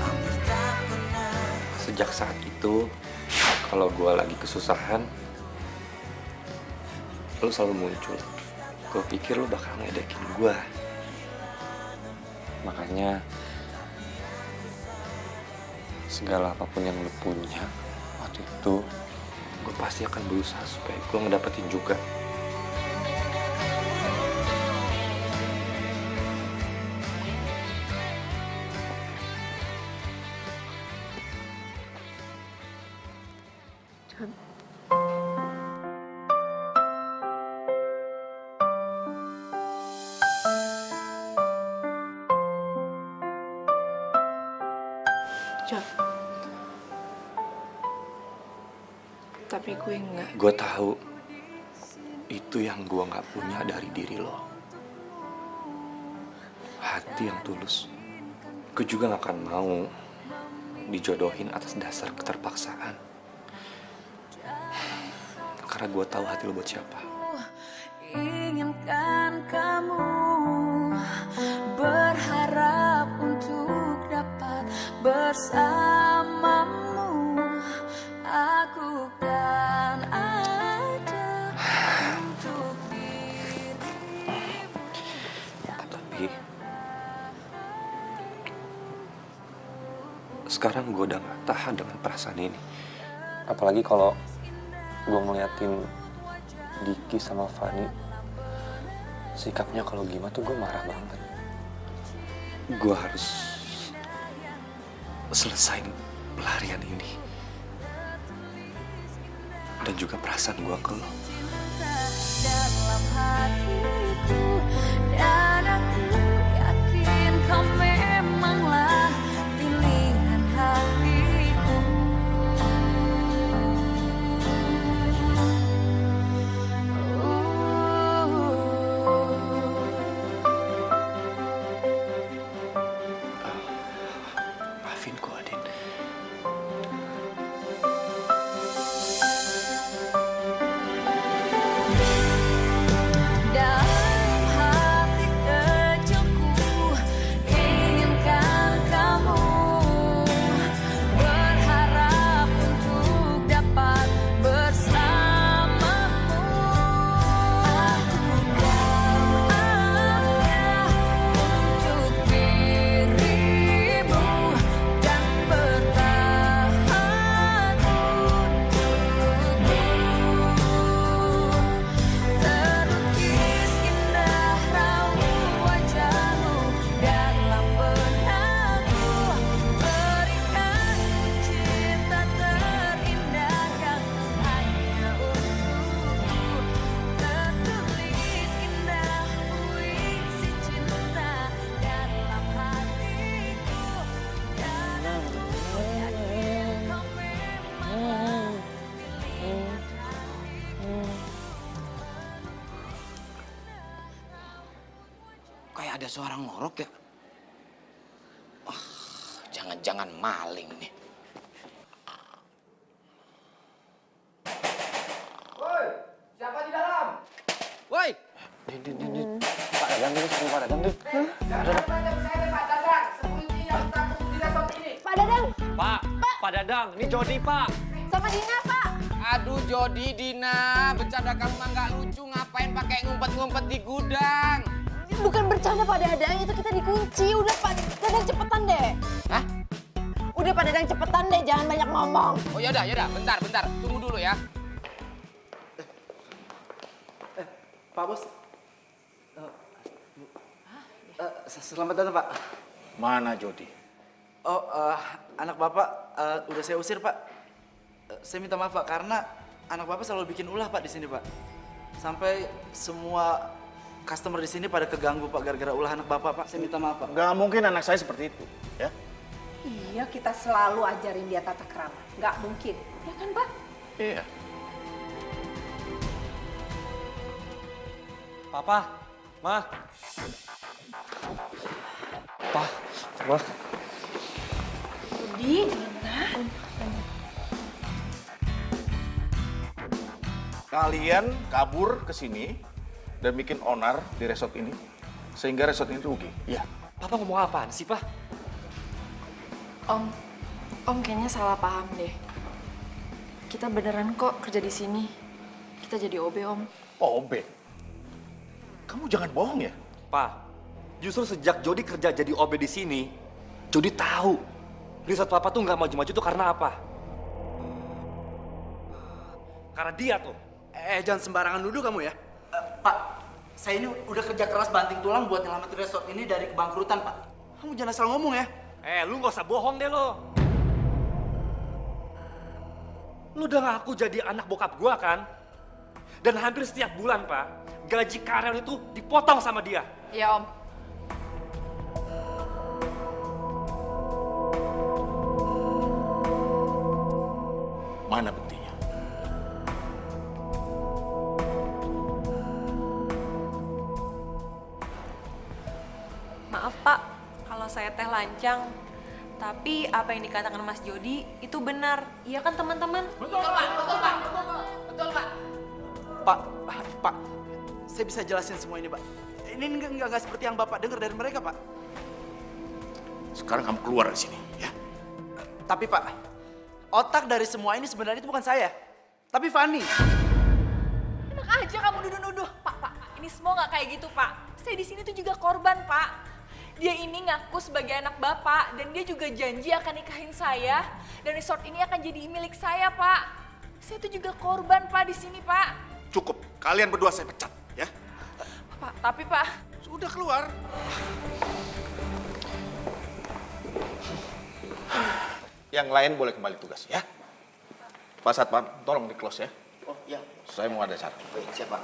Hampir tak pernah. Sejak saat itu, kalau gue lagi kesusahan, lo selalu muncul. Gue pikir lo bakal ngedekin gue. Makanya, segala apapun yang lo punya waktu itu, gue pasti akan berusaha supaya gue ngedapetin juga. Jod. Tapi gue enggak. Gue tahu itu yang gue nggak punya dari diri lo. hati yang tulus. Gue juga gak akan mau dijodohin atas dasar keterpaksaan. Karena gue tahu hati lo buat siapa. Inginkan kamu, berharap untuk dapat bersamamu. Aku kan ada untuk dirimu. Tapi sekarang gue udah gak tahan dengan perasaan ini. Apalagi kalau gue ngeliatin Diki sama Fani, sikapnya kalau gimana tuh gue marah banget. Gue harus selesain pelarian ini. Dan juga perasaan gue ke lo. Dalam hatiku, dan aku yakin kau memanglah pilihan hatiku. Maafin gue, Adin. Dalam hati kecilku, inginkan kamu, berharap untuk dapat bersamamu. Aku kan ada untuk dirimu dan bertahan untukmu. Terukis indah raut wajahmu dalam benakku, berikan cinta terindah yang hanya untukku. Tertulis indah puisi cinta dalam hatiku, dan aku yakin kau memang pilihan hatiku. Kayak ada suara ngorok ya. Jangan-jangan maling nih. Woi, siapa di dalam? Woi. Din. Pak Dadang ini sama Pak Dadang, Din. Pak Dadang, Pak Dadang, ini Jody, Pak. sama Dina, Pak. Aduh Jody, Dina, bercanda kamu mah nggak lucu, ngapain pakai ngumpet-ngumpet di gudang? Bukan bercanda Pak Dadang, itu kita dikunci. Udah Pak Dadang cepetan deh. Hah? Udah Pak Dadang cepetan deh, jangan banyak ngomong. Oh yaudah, bentar, tunggu dulu ya. Pak Bos. Selamat datang, Pak. Mana Jody? Oh, anak Bapak udah saya usir, Pak. Saya minta maaf, Pak, karena anak Bapak selalu bikin ulah, Pak, di sini, Pak. Sampai semua customer di sini pada keganggu, Pak, gara-gara ulah anak Bapak, Pak. Saya minta maaf, Pak. Gak mungkin anak saya seperti itu, ya? Iya, kita selalu ajarin dia tata krama. Nggak mungkin. Ya kan, Pak? Iya. Papa, Ma. Pa, Ma. Budi, Dina. Kalian kabur ke sini dan bikin onar di resort ini, sehingga resort ini rugi. Iya. Papa ngomong apaan sih, Pak? Om kayaknya salah paham deh. Kita beneran kok kerja di sini. Kita jadi OB, Om. OB? Kamu jangan bohong ya? Pak, justru sejak Jody kerja jadi OB di sini, Jody tahu resort Papa tuh nggak maju-maju tuh karena apa? Karena dia tuh. Jangan sembarangan nuduh kamu ya. Pak, saya ini udah kerja keras banting tulang buat nyelamatin resort ini dari kebangkrutan, Pak. Kamu jangan asal ngomong ya. Lu nggak usah bohong deh lo. Lu udah ngaku jadi anak bokap gua kan? Dan hampir setiap bulan, Pak, gaji karyawan itu dipotong sama dia. Iya, Om. Mana buktinya? Maaf Pak, lancang. Tapi apa yang dikatakan Mas Jody itu benar. Iya kan teman-teman? Betul, Pak. Betul, Pak. Betul, Pak. Pak, saya bisa jelasin semua ini, Pak. Ini nggak seperti yang Bapak dengar dari mereka, Pak. Sekarang kamu keluar dari sini, ya. Tapi Pak, otak dari semua ini sebenarnya itu bukan saya, tapi Fanny. Enak aja kamu nuduh-nuduh. Pak, ini semua nggak kayak gitu, Pak. Saya di sini tuh juga korban, Pak. Dia ini ngaku sebagai anak Bapak dan dia juga janji akan nikahin saya dan resort ini akan jadi milik saya, Pak. Saya tuh juga korban, Pak, di sini, Pak. Cukup, kalian berdua saya pecat, ya. Pak, tapi Pak. Sudah keluar. Yang lain boleh kembali tugas, ya. Pak Satpam, tolong di close ya. Oh, iya. Saya mau ada syarat. Baik, siap, Pak.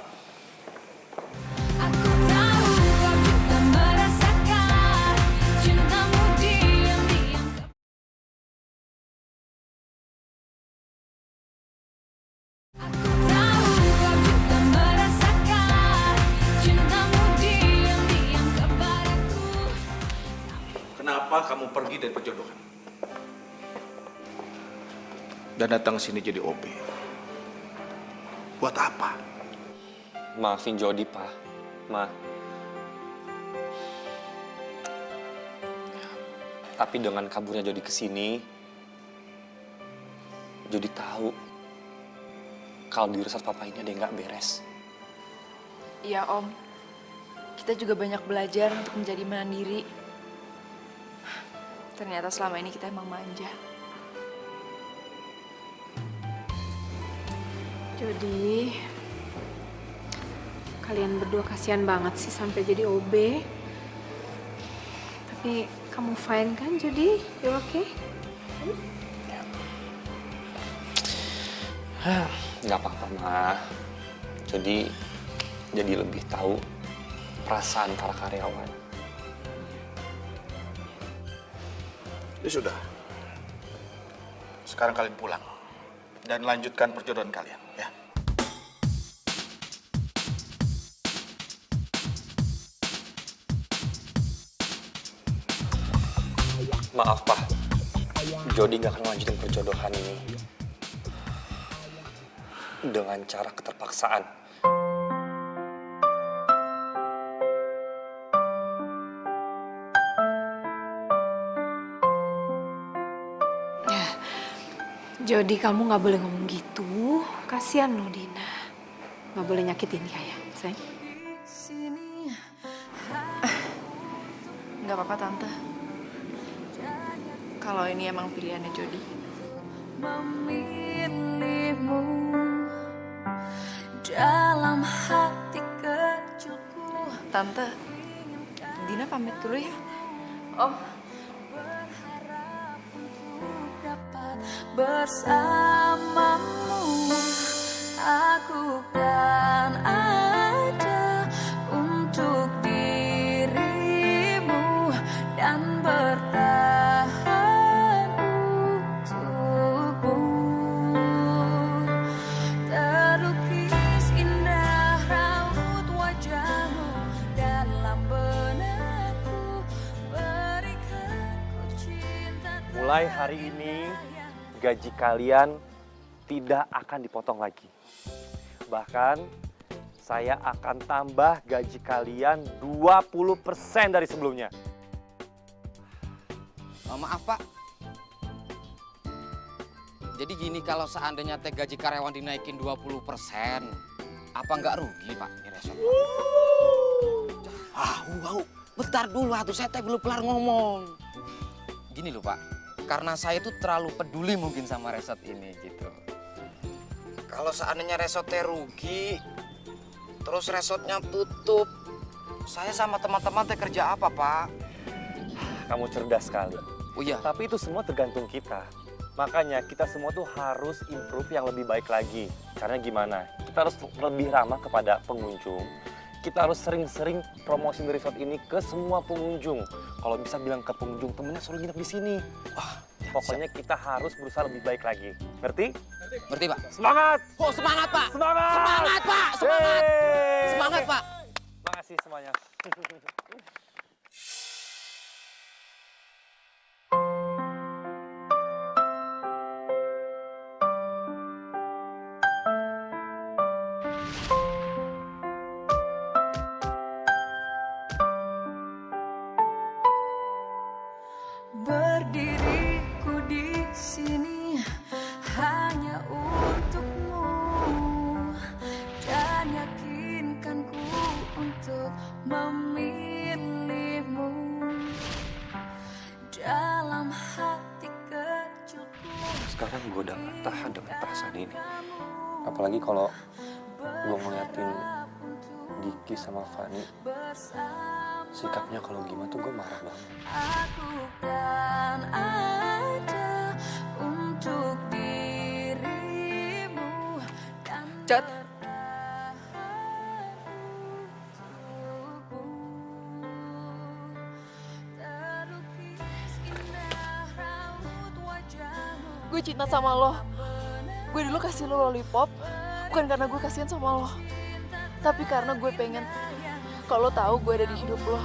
Kenapa kamu pergi dari perjodohan? Dan datang ke sini jadi OB. Buat apa? Maafin Jody, Pak. Ma. Tapi dengan kaburnya Jody ke sini, Jody tahu kalau di resort papa ini ada yang nggak beres. Iya, Om. Kita juga banyak belajar untuk menjadi mandiri. Ternyata selama ini kita emang manja. Jody, kalian berdua kasihan banget sih sampai jadi OB. Tapi kamu fine kan, Jody? You okay? Nggak apa-apa, Ma. Jadi lebih tahu perasaan para karyawan. Ya sudah. Sekarang kalian pulang. Dan lanjutkan perjodohan kalian, ya. Maaf, Pak. Jody nggak akan lanjutin perjodohan ini dengan cara keterpaksaan. Jody, kamu nggak boleh ngomong gitu. Kasihan loh Dina. Nggak boleh nyakitin dia ya, sayang. Nggak apa-apa, Tante. Kalau ini emang pilihannya Jody. Memilihmu dalam hati kecilku. Tante, Dina pamit dulu ya. Om. Bersamamu aku kan ada untuk dirimu dan bertahan untukmu. Terlukis indah raut wajahmu dalam benakku, berikan ku cinta. Mulai hari ini, gaji kalian tidak akan dipotong lagi. Bahkan, saya akan tambah gaji kalian 20% dari sebelumnya. Maaf, Pak. Jadi gini, kalau seandainya gaji karyawan dinaikin 20%, apa nggak rugi, Pak, di resort? Bentar dulu, saya belum kelar ngomong. Gini loh, Pak. Karena saya tuh terlalu peduli mungkin sama resort ini gitu. Kalau seandainya resortnya rugi, terus resortnya tutup, saya sama teman-teman kerja apa, Pak? Kamu cerdas sekali. Oh iya. Tapi itu semua tergantung kita. Makanya kita semua tuh harus improve yang lebih baik lagi. Karena gimana? Kita harus lebih ramah kepada pengunjung. Kita harus sering-sering promosi resort ini ke semua pengunjung. Kalau bisa bilang ke pengunjung, temennya suruh nginep di sini. Wah, pokoknya kita harus berusaha lebih baik lagi. Ngerti? Ngerti, Pak. Semangat! Oh, semangat, Pak! Semangat! Semangat, Pak! Semangat! Semangat, Pak! Makasih semuanya. hanya untukmu dan yakinkanku untuk memilihmu dalam hati kecilku. Sekarang gue udah gak tahan dengan perasaan ini. Apalagi kalau gue ngeliatin Diki sama Fani, sikapnya kalau gimana tuh gue marah banget. Aku kan ada untuk dirimu. Jod. Gue cinta sama lo. Gue dulu kasih lo lollipop, bukan karena gue kasihan sama lo, tapi karena gue pengen kalau lo tahu gue ada di hidup lo.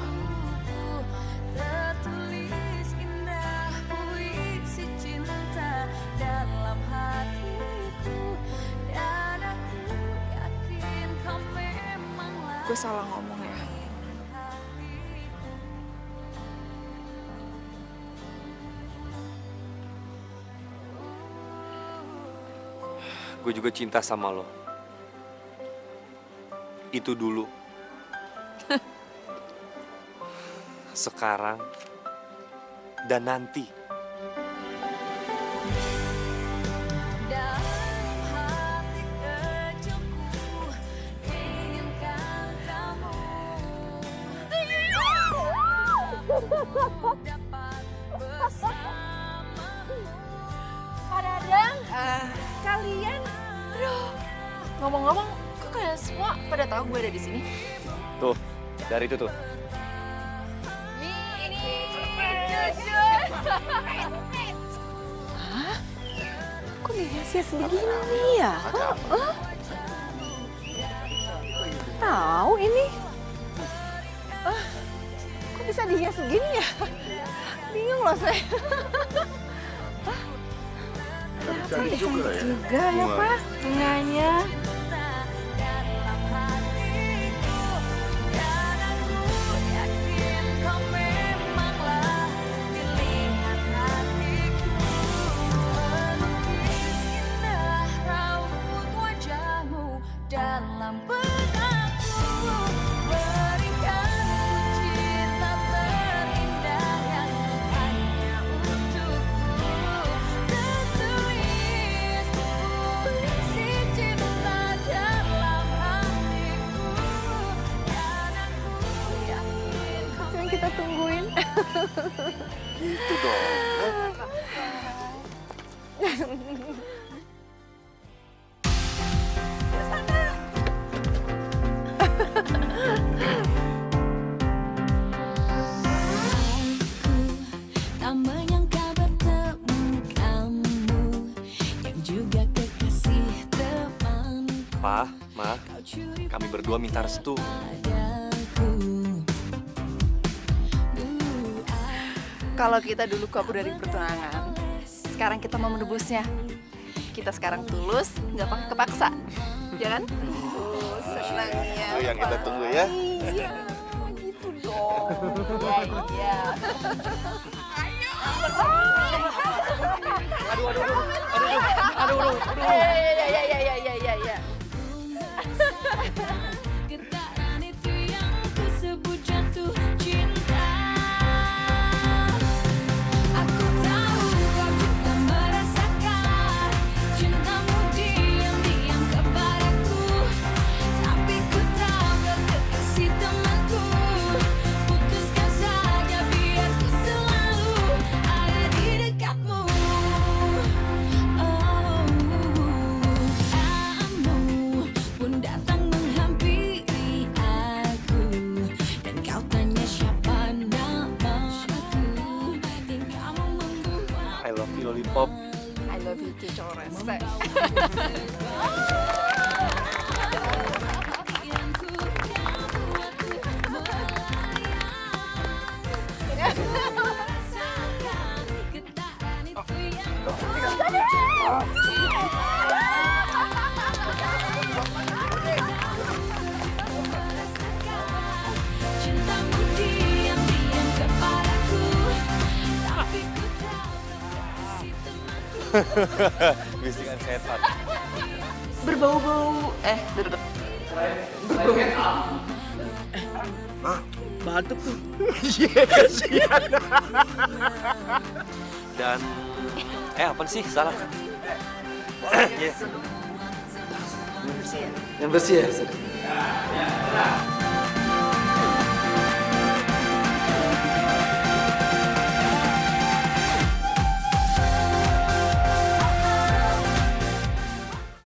Tertulis indah puisi cinta dalam hatiku dan aku yakin kau memanglah. Gue salah ngomong ya. Gue juga cinta sama lo. Itu dulu. Sekarang. Dan nanti. Dalam hati kecilku inginkan kamu dapat bersamamu. Pak Dadang, kalian, aduh, ngomong-ngomong, kok kalian semua pada tahu gue ada di sini? Tuh, dari itu tuh. Hah? Kok dihiasnya sebegini ya? Hah? Tahu ini? Kok bisa dihias begini ya? Bingung loh saya. Cantik juga ya. Juga ya Pak, bunganya. Dalam benakku berikan cinta terindah yang hanya untukku. Tertulis puisi cinta dalam hatiku dan aku yakin Itu yang kita tungguin. Gitu dong. tak menyangka bertemu kamu yang juga kekasih teman. Pa, Ma, kami berdua minta restu. Kalau kita dulu kabur dari pertunangan, sekarang kita mau menebusnya. Kita sekarang tulus, nggak pakai kepaksa. Ya kan? Senangnya. Itu yang kita tunggu ya. Iya, gitu dong. Iya. Iya. Getaran itu yang kusebut jatuh cinta. Aku tahu kau juga merasakan cintamu diam-diam kepadaku. Tapi ku tahu kau kekasih temanku. Putuskan saja biar ku selalu ada di dekatmu. Kamu pun datang menghampiri aku dan kau tanya siapa namaku. Tingkahmu membuat I love you, Lollipop. I love you too, cowok rese. cintamu diam-diam kepadaku. Tapi ku tahu kau kekasih temanku. Bisikan setan. Berbau-bau, Batuk tuh. Dan apa sih salah? Yang bersih ya?